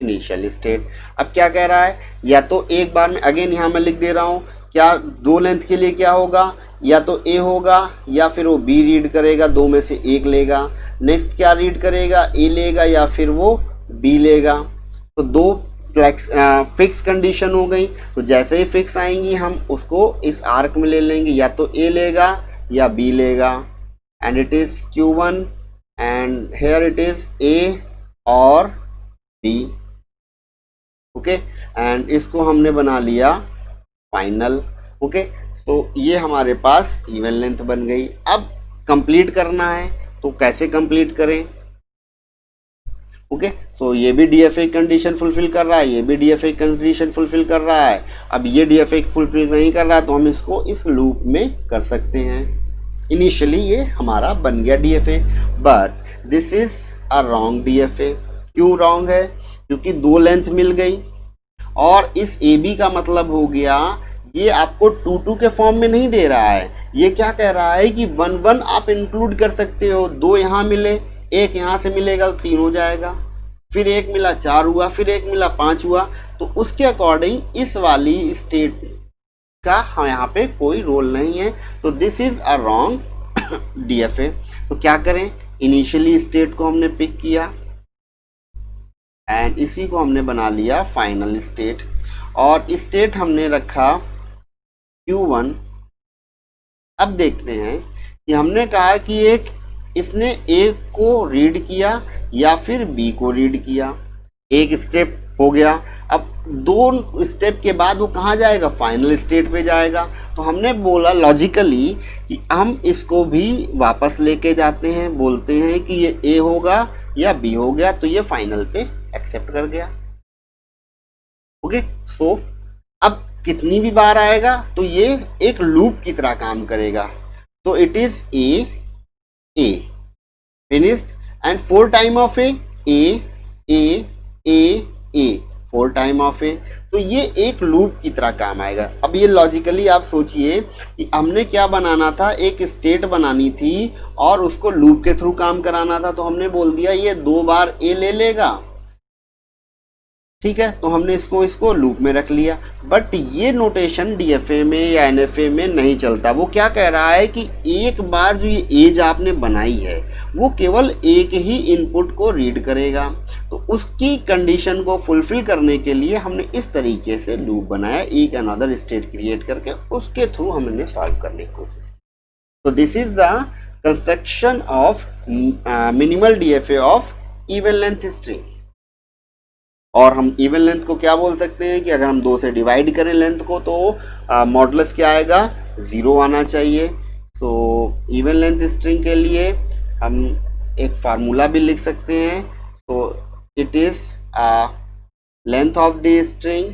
इनिशियल स्टेट। अब क्या कह रहा है, या तो एक बार में, अगेन यहाँ मैं लिख दे रहा हूँ, क्या 2 लेंथ के लिए क्या होगा, या तो ए होगा या फिर वो बी रीड करेगा, 2 में से एक लेगा। नेक्स्ट क्या रीड करेगा, ए लेगा या फिर वो बी लेगा। तो 2 फिक्स कंडीशन हो गई। तो जैसे ही फिक्स आएंगी हम उसको इस आर्क में ले लेंगे, या तो ए लेगा या बी लेगा, and it is Q1 and here it is a और बी। ओके, एंड इसको हमने बना लिया फाइनल। ओके, तो ये हमारे पास इवन लेंथ बन गई। अब कंप्लीट करना है, तो कैसे कंप्लीट करें। ओके, तो ये भी डीएफए कंडीशन फुलफिल कर रहा है, ये भी डीएफए कंडीशन फुलफिल कर रहा है। अब ये डीएफए फुलफिल नहीं कर रहा, तो हम इसको इस लूप में कर सकते हैं। इनिशियली ये हमारा बन गया DFA, but this is a wrong DFA. क्यों रॉन्ग है, क्योंकि 2 लेंथ मिल गई, और इस ए बी का मतलब हो गया ये आपको 2 के फॉर्म में नहीं दे रहा है। ये क्या कह रहा है कि 1 आप इंक्लूड कर सकते हो। 2 यहाँ मिले, एक यहाँ से मिलेगा तो 3 हो जाएगा, फिर एक मिला 4 हुआ, फिर एक मिला 5 हुआ। तो उसके अकॉर्डिंग इस वाली स्टेट का यहाँ पे कोई रोल नहीं है। तो this is a wrong DFA. तो क्या करें, इनिशियली स्टेट को हमने पिक किया एंड इसी को हमने बना लिया फाइनल स्टेट, और स्टेट हमने रखा Q1। अब देखते हैं कि हमने कहा कि एक इसने ए को रीड किया या फिर बी को रीड किया, एक स्टेप हो गया। अब 2 स्टेप के बाद वो कहाँ जाएगा, फाइनल स्टेट पे जाएगा। तो हमने बोला लॉजिकली कि हम इसको भी वापस लेके जाते हैं, बोलते हैं कि ये ए होगा या बी हो गया, तो ये फाइनल पे एक्सेप्ट कर गया। ओके। सो अब कितनी भी बार आएगा तो ये एक लूप की तरह काम करेगा। तो it is A finished, and four time of a a four time of a। तो ये एक लूप की तरह काम आएगा। अब ये लॉजिकली आप सोचिए कि हमने क्या बनाना था, एक स्टेट बनानी थी और उसको लूप के थ्रू काम कराना था। तो हमने बोल दिया ये 2 बार ए ले लेगा, ठीक है, तो हमने इसको लूप में रख लिया। बट ये नोटेशन डीएफए में या एनएफए में नहीं चलता। वो क्या कह रहा है कि एक बार जो ये एज आपने बनाई है वो केवल एक ही इनपुट को रीड करेगा। तो उसकी कंडीशन को फुलफिल करने के लिए हमने इस तरीके से लूप बनाया, एक अनदर स्टेट क्रिएट करके उसके थ्रू हमने सॉल्व करने की कोशिश की। तो this is the construction of minimal DFA of even length string. और हम इवन लेंथ को क्या बोल सकते हैं कि अगर हम 2 से डिवाइड करें लेंथ को तो मॉडुलस क्या आएगा, 0 आना चाहिए। तो इवन लेंथ स्ट्रिंग के लिए हम एक फार्मूला भी लिख सकते हैं। तो it is length of the string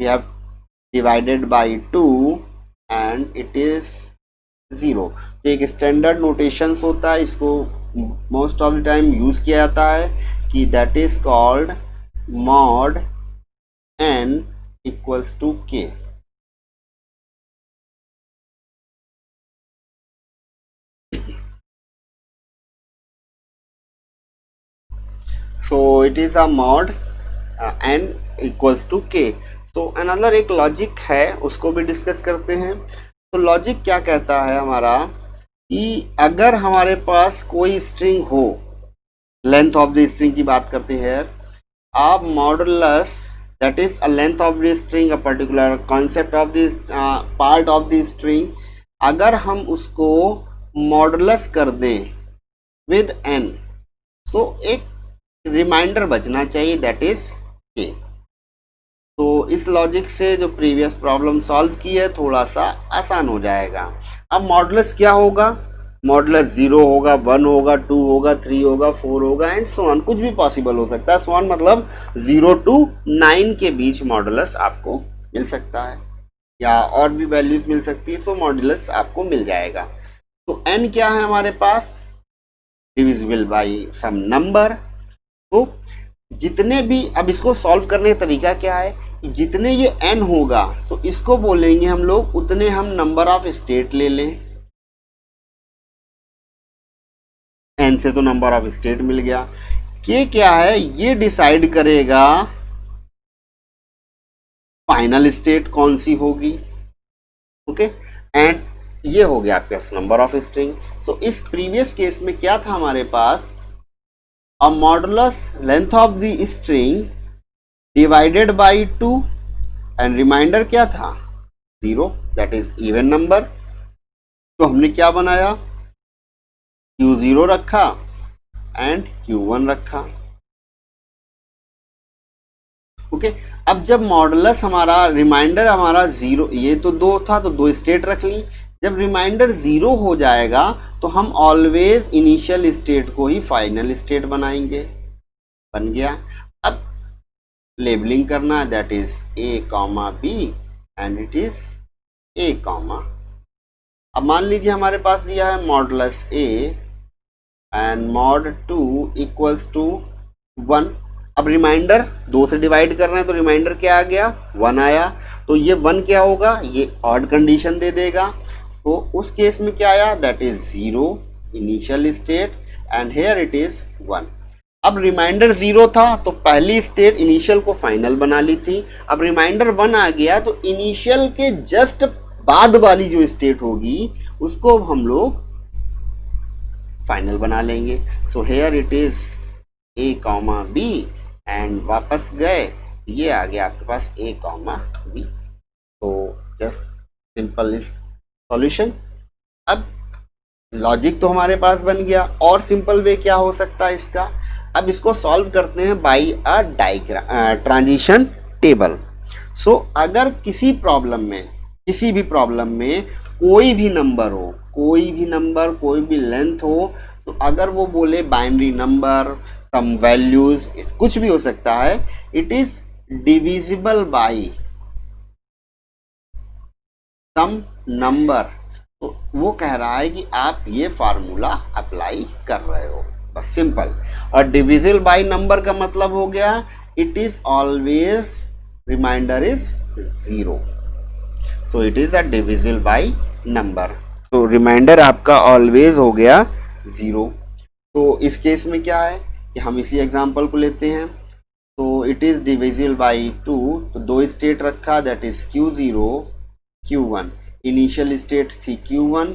we have divided by 2 and it is 0। तो एक स्टैंडर्ड नोटेशन होता है, इसको most of the time use किया जाता है कि that is called mod n equals to k। So it is a mod n equals to k। so another एक लॉजिक है, उसको भी डिस्कस करते हैं। तो लॉजिक क्या कहता है हमारा कि अगर हमारे पास कोई स्ट्रिंग हो, लेंथ ऑफ द स्ट्रिंग की बात करते हैं, आप modulus that is a length of the string, a particular concept of the part of the string, अगर हम उसको मॉडुलस कर दें विद n तो एक रिमाइंडर बचना चाहिए दैट इज k। तो इस लॉजिक से जो प्रीवियस प्रॉब्लम सॉल्व की है थोड़ा सा आसान हो जाएगा। अब मॉडुलस क्या होगा, मॉडुलस 0 होगा, 1 होगा, 2 होगा, 3 होगा, 4 होगा एंड सो ऑन, कुछ भी पॉसिबल हो सकता है। सो ऑन मतलब 0 to 9 के बीच मॉडुलस आपको मिल सकता है या और भी वैल्यूज मिल सकती है, तो मॉडुलस आपको मिल जाएगा। तो n क्या है हमारे पास, डिविजिबल बाय सम नंबर। तो जितने भी, अब इसको सॉल्व करने का तरीका क्या है कि जितने ये n होगा तो इसको बोलेंगे हम लोग उतने हम नंबर ऑफ स्टेट ले लें। n से तो नंबर ऑफ स्टेट मिल गया। k क्या है, ये डिसाइड करेगा फाइनल स्टेट कौन सी होगी। ओके, एंड ये हो गया आपके पास नंबर ऑफ स्ट्रिंग। तो इस प्रीवियस केस में क्या था हमारे पास, a modulus length of the string divided by 2 and remainder क्या था 0, दैट इज इवन नंबर। तो हमने क्या बनाया, Q0 रखा एंड Q1 रखा। ओके, अब जब मॉडुलस हमारा, रिमाइंडर हमारा 0, ये तो 2 था तो 2 स्टेट रख ली। जब रिमाइंडर 0 हो जाएगा तो हम ऑलवेज इनिशियल स्टेट को ही फाइनल स्टेट बनाएंगे। बन गया। अब लेबलिंग करना, that is a, b and it is a, अब मान लीजिए हमारे पास दिया है modulus a and mod 2 equals to 1। अब रिमाइंडर 2 से डिवाइड कर रहे हैं तो रिमाइंडर क्या आ गया, 1 आया। तो ये 1 क्या होगा, ये ऑड कंडीशन दे देगा। तो उस केस में क्या आया, that is 0 initial state and here it is 1। अब रिमाइंडर 0 था तो पहली स्टेट इनिशियल को फाइनल बना ली थी। अब रिमाइंडर 1 आ गया तो इनिशियल के जस्ट बाद वाली जो स्टेट होगी उसको हम लोग फाइनल बना लेंगे। सो here it is a, b and वापस गए, ये आ गया आपके पास a, b। तो जस्ट सिंपल इस सॉल्यूशन। अब लॉजिक तो हमारे पास बन गया, और सिंपल वे क्या हो सकता है इसका, अब इसको सॉल्व करते हैं by a diagram, transition table. So अगर किसी प्रॉब्लम में, किसी भी प्रॉब्लम में कोई भी नंबर हो, कोई भी नंबर, कोई भी लेंथ हो, तो अगर वो बोले बाइनरी नंबर, सम वैल्यूज, कुछ भी हो सकता है, it is divisible by some number, तो वो कह रहा है कि आप ये फार्मूला अप्लाई कर रहे हो, बस सिंपल। और डिविजिबल बाई नंबर का मतलब हो गया it is always reminder is 0, so it is a divisible by number. तो रिमाइंडर आपका ऑलवेज हो गया 0। तो इस केस में क्या है कि हम इसी एग्जांपल को लेते हैं। तो इट इज डिविजिबल बाई 2, तो दो स्टेट रखा, that is Q0 Q1। Initial state थी Q1,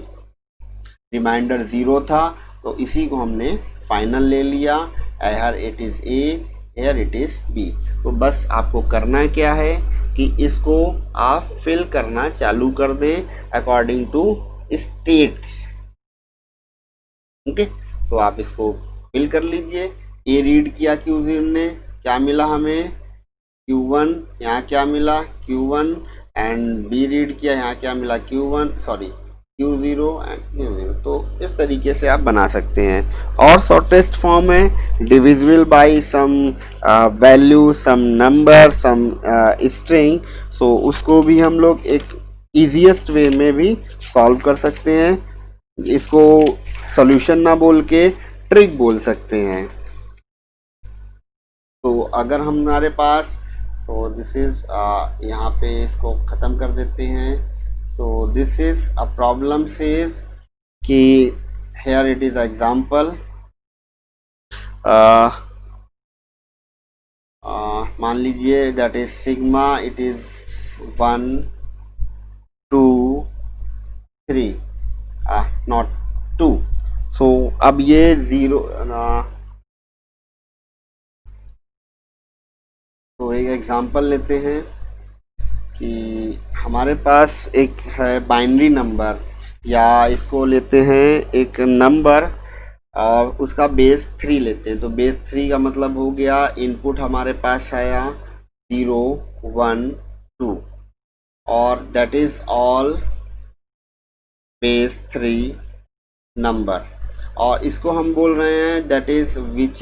रिमाइंडर 0 था, तो इसी को हमने फाइनल ले लिया। Here it is A, here it is B। तो बस आपको करना क्या है कि इसको आप फिल करना चालू कर दें अकॉर्डिंग टू स्टेट्स। ओके, तो आप इसको फिल कर लीजिए। ए रीड किया Q0 ने, क्या मिला हमें Q1, यहाँ क्या मिला Q1, एंड बी रीड किया, यहाँ क्या मिला Q1 sorry Q0 and Q0। तो इस तरीके से आप बना सकते हैं। और शॉर्टेस्ट फॉर्म है divisible by some value, some number, some string. So उसको भी हम लोग एक इजीएस्ट वे में भी सॉल्व कर सकते हैं। इसको सॉल्यूशन ना बोल के ट्रिक बोल सकते हैं। तो अगर हमारे पास, तो दिस इज यहाँ पे इसको ख़त्म कर देते हैं। तो this is a problem says कि हेयर इट इज एग्जाम्पल, मान लीजिए that is sigma, it is 1 2 3, not 2। सो अब ये 0, तो एक एग्जांपल लेते हैं कि हमारे पास एक है बाइनरी नंबर, या इसको लेते हैं एक नंबर और उसका बेस 3 लेते हैं। तो बेस 3 का मतलब हो गया इनपुट हमारे पास आया 0 1 2, और that is all base 3 number. और इसको हम बोल रहे हैं that is which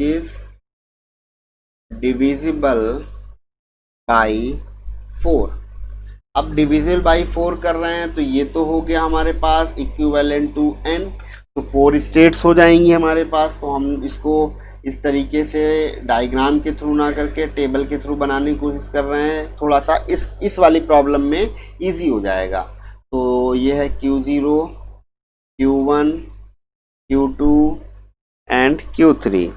is divisible by 4। अब डिविजिबल बाई 4 कर रहे हैं, तो ये तो हो गया हमारे पास इक्विवेलेंट टू n, तो 4 स्टेट्स हो जाएंगी हमारे पास। तो हम इसको इस तरीके से डायग्राम के थ्रू ना करके टेबल के थ्रू बनाने की कोशिश कर रहे हैं, थोड़ा सा इस वाली प्रॉब्लम में इजी हो जाएगा। तो ये है Q0 Q1 Q2 and Q3।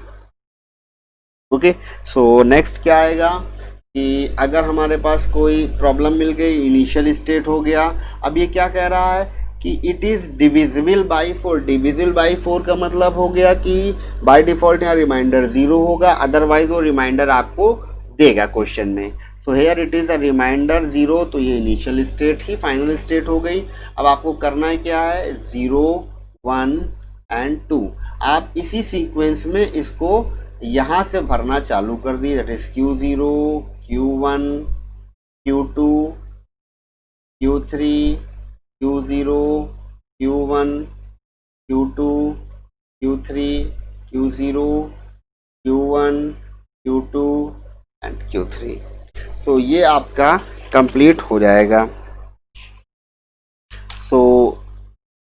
Okay, so next क्या आएगा कि अगर हमारे पास कोई प्रॉब्लम मिल गई, इनिशियल स्टेट हो गया। अब ये क्या कह रहा है कि it is divisible by 4। Divisible by 4 का मतलब हो गया कि बाय डिफ़ॉल्ट यहाँ रिमाइंडर 0 होगा, अदरवाइज वो रिमाइंडर आपको देगा क्वेश्चन में। So here it is a reminder 0, तो ये इनिशियल स्टेट ही फाइनल स्टेट हो गई। अब आपको करना है क्या है 0 1 एंड 2। आप इसी सीक्वेंस में इसको यहाँ से भरना चालू कर दी, that is Q0 Q1 Q2 Q3 Q0 Q1 Q2 Q3 Q0 Q1 Q2 and Q3। तो ये आपका कंप्लीट हो जाएगा। सो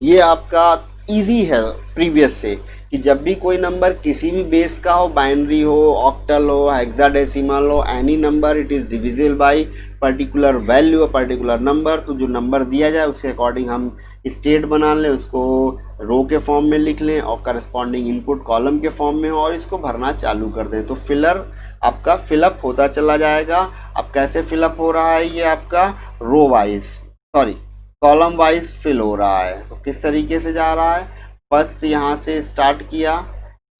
ये आपका इजी है प्रीवियस से कि जब भी कोई नंबर किसी भी बेस का हो, बाइनरी हो, ऑक्टल हो, हेक्साडेसिमल हो, any number, it is divisible by particular value, particular number. तो जो नंबर दिया जाए उसके अकॉर्डिंग हम स्टेट बना लें, उसको रो के फॉर्म में लिख लें और करस्पॉन्डिंग इनपुट कॉलम के फॉर्म में हो, और इसको भरना चालू कर दें। तो फिलर आपका फिलअप होता चला जाएगा। अब कैसे फिलअप हो रहा है, ये आपका row wise sorry column wise fill हो रहा है। तो किस तरीके से जा रहा है, फर्स्ट यहाँ से स्टार्ट किया,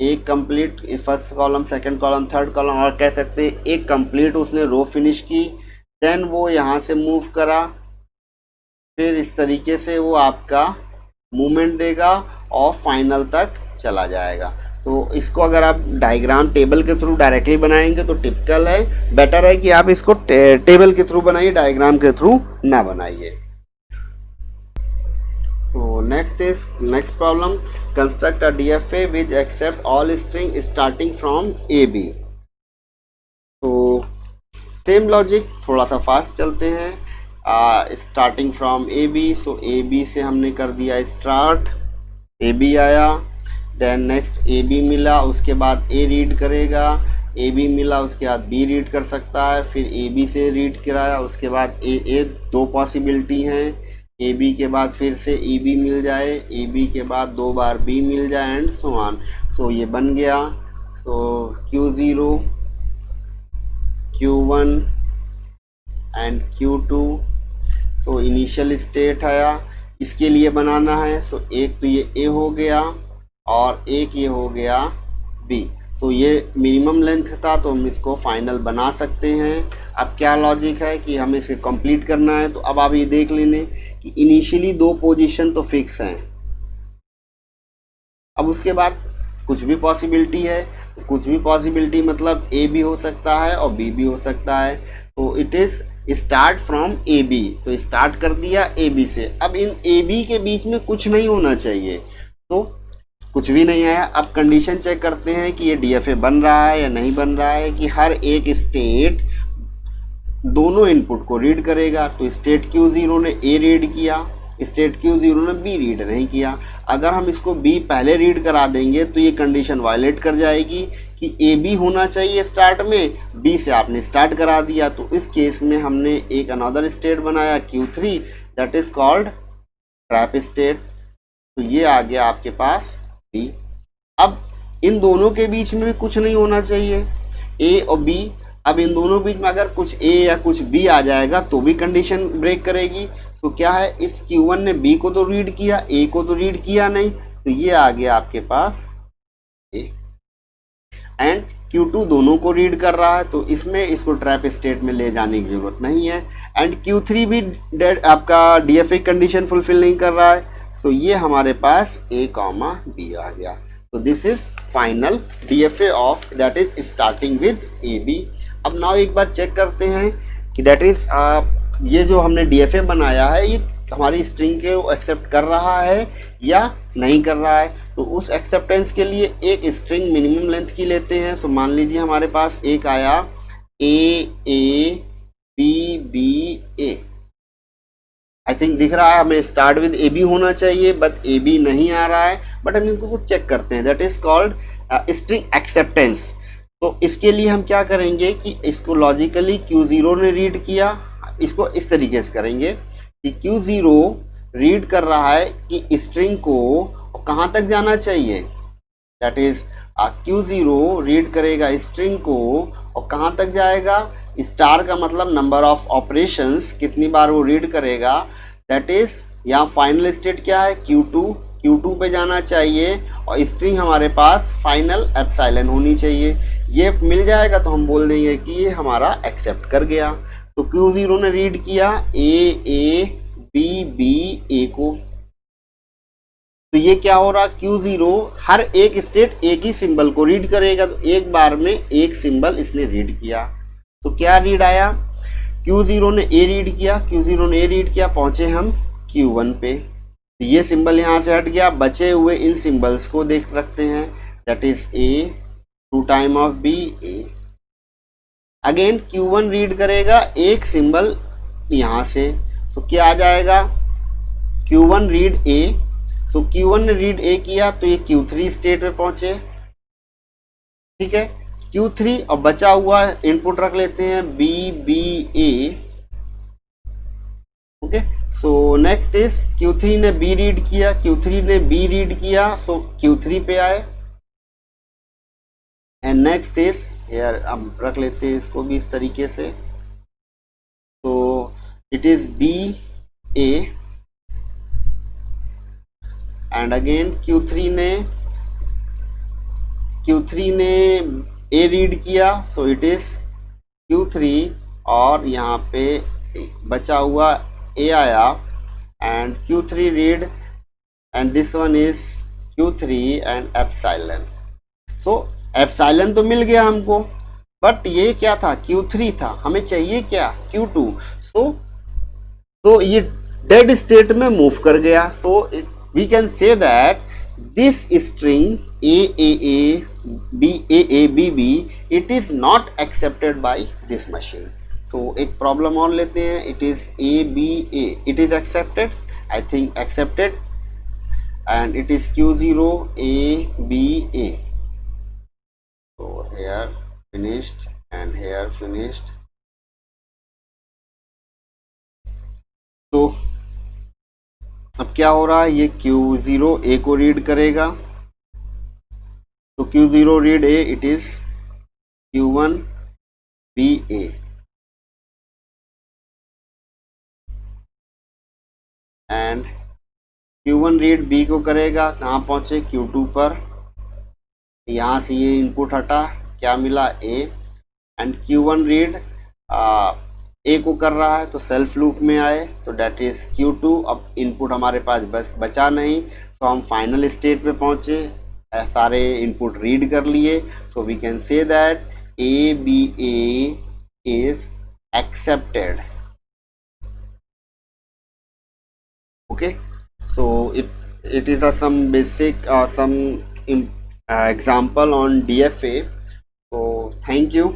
एक complete first column, second column, third column, और कह सकते हैं एक कंप्लीट उसने रो फिनिश की। देन वो यहाँ से मूव करा, फिर इस तरीके से वो आपका मूवमेंट देगा और फाइनल तक चला जाएगा। तो इसको अगर आप डायग्राम टेबल के थ्रू डायरेक्टली बनाएंगे तो टिपिकल है, बेटर है कि आप इसको टेबल के थ्रू बनाइए, डायग्राम के थ्रू ना बनाइए। तो next problem, construct a DFA which accept all string starting from AB। तो सेम लॉजिक, थोड़ा सा फास्ट चलते हैं। Starting from AB, so AB से हमने कर दिया स्टार्ट, AB आया, देन नेक्स्ट AB मिला, उसके बाद A रीड करेगा, AB मिला, उसके बाद B रीड कर सकता है, फिर AB से रीड कराया, उसके बाद A दो पॉसिबिलिटी हैं, AB के बाद फिर से EB मिल जाए, AB के बाद दो बार B मिल जाए एंड सो ऑन। सो ये बन गया। तो Q0, Q1 एंड Q2। तो इनिशियल स्टेट आया, इसके लिए बनाना है। सो एक तो ये A हो गया और एक ये हो गया B। तो ये मिनिमम लेंथ था, तो हम इसको फाइनल बना सकते हैं। अब क्या लॉजिक है कि हमें इसे कंप्लीट करना है। तो अब आप ये देख लेने कि इनिशियली दो पोजीशन तो फिक्स हैं, अब उसके बाद कुछ भी पॉसिबिलिटी है। तो कुछ भी पॉसिबिलिटी मतलब A भी हो सकता है और B भी हो सकता है। तो it is start from AB। तो स्टार्ट कर दिया AB से। अब इन AB के बीच में कुछ नहीं होना चाहिए, तो कुछ भी नहीं आया। अब कंडीशन चेक करते हैं कि ये DFA बन रहा है या नहीं बन रहा है, कि हर एक स्टेट दोनों इनपुट को रीड करेगा। तो स्टेट Q0 ने A रीड किया, स्टेट Q0 ने B रीड नहीं किया। अगर हम इसको B पहले रीड करा देंगे तो ये कंडीशन वायलेट कर जाएगी कि AB होना चाहिए स्टार्ट में, B से आपने स्टार्ट करा दिया। तो इस केस में हमने एक अनदर स्टेट बनाया Q3, that is called trap state. तो ये आ गया आपके पास B। अब इन दोनों के बीच में भी कुछ नहीं होना चाहिए, A और B। अब इन दोनों के बीच में अगर कुछ A या कुछ B आ जाएगा तो भी कंडीशन ब्रेक करेगी। तो क्या है, इस Q1 ने B को तो रीड किया, A को तो रीड किया नहीं। तो ये आ गया आपके पास A एंड Q2 दोनों को रीड कर रहा है, तो इसमें इसको ट्रैप स्टेट में ले जाने की जरूरत नहीं है। एंड Q3 भी आपका DFA कंडीशन फुलफिल नहीं कर रहा है। तो ये हमारे पास A, B आ गया। तो this is final DFA of that is starting with AB। अब नाउ एक बार चेक करते हैं कि दैट इज ये जो हमने DFA बनाया है ये हमारी स्ट्रिंग को एक्सेप्ट कर रहा है या नहीं कर रहा है। तो उस एक्सेप्टेंस के लिए एक स्ट्रिंग मिनिमम लेंथ की लेते हैं। सो मान लीजिए हमारे पास एक आया A B B A। I think दिख रहा है, हमें स्टार्ट विद AB होना चाहिए, बट AB नहीं आ रहा है। बट हम इनको कुछ चेक करते हैं, that is called string acceptance. तो इसके लिए हम क्या करेंगे कि इसको लॉजिकली Q0 ने रीड किया, इसको इस तरीके से करेंगे कि Q0 रीड कर रहा है कि स्ट्रिंग को कहाँ तक जाना चाहिए, दैट इज Q0 रीड करेगा स्ट्रिंग को और कहाँ तक जाएगा, स्टार का मतलब नंबर ऑफ ऑपरेशंस, कितनी बार वो रीड करेगा। दैट इज यहाँ फाइनल स्टेट क्या है, Q2 पे जाना चाहिए और स्ट्रिंग हमारे पास फाइनल एप्सिलॉन होनी चाहिए। ये मिल जाएगा तो हम बोल देंगे कि ये हमारा एक्सेप्ट कर गया। तो Q0 ने रीड किया A B B A को। तो ये क्या हो रहा, Q0 हर एक स्टेट एक ही सिंबल को रीड करेगा। तो एक बार में एक सिंबल इसने रीड किया। तो क्या रीड आया, Q0 ने A रीड किया, Q0 ने A रीड किया, पहुंचे हम Q1 पे। तो ये सिंबल यहाँ से हट गया, बचे हुए इन सिंबल्स को देख रखते हैं, that is A, 2 time of B A। Again Q1 read करेगा एक सिंबल यहाँ से, तो क्या आ जाएगा, Q1 रीड A। तो Q1 ने रीड A किया तो ये Q3 स्टेट में पहुंचे, ठीक है, Q3 और बचा हुआ इनपुट रख लेते हैं B B A। Okay, so next is Q3 ने B रीड किया, Q3 ने B रीड किया, सो Q3 पे आए। एंड नेक्स्ट इज यार, अब रख लेते हैं इसको भी इस तरीके से। तो it is B A and again Q3 ने A रीड किया, सो इट इज Q3 और यहाँ पे बचा हुआ A आया and Q3 read and this one is Q3 and epsilon. तो एप्सिलॉन तो मिल गया हमको, बट ये क्या था, Q3 था, हमें चाहिए क्या, Q2। तो ये डेड स्टेट में मूव कर गया। So we can say that this string AAA BAABB, it is not accepted by this machine. So एक प्रॉब्लम और लेते हैं. It is ABA, it is accepted, I think accepted, and it is Q0 ABA. So here finished and here finished. तो अब क्या हो रहा है, ये Q0 A को रीड करेगा. तो Q0 read A, it is Q1 BA. And Q1 read B को करेगा. कहाँ पहुँचे, Q2 पर. यहाँ से ये इनपुट हटा, क्या मिला, A. And Q1 read A को कर रहा है, तो सेल्फ लूप में आए, तो डेट इज Q2. अब इनपुट हमारे पास बस बचा नहीं, तो हम फाइनल स्टेट पे पहुँचे, सारे इनपुट रीड कर लिए. So we can say that ABA is accepted. Okay, so it is some basic some example on DFA. So thank you.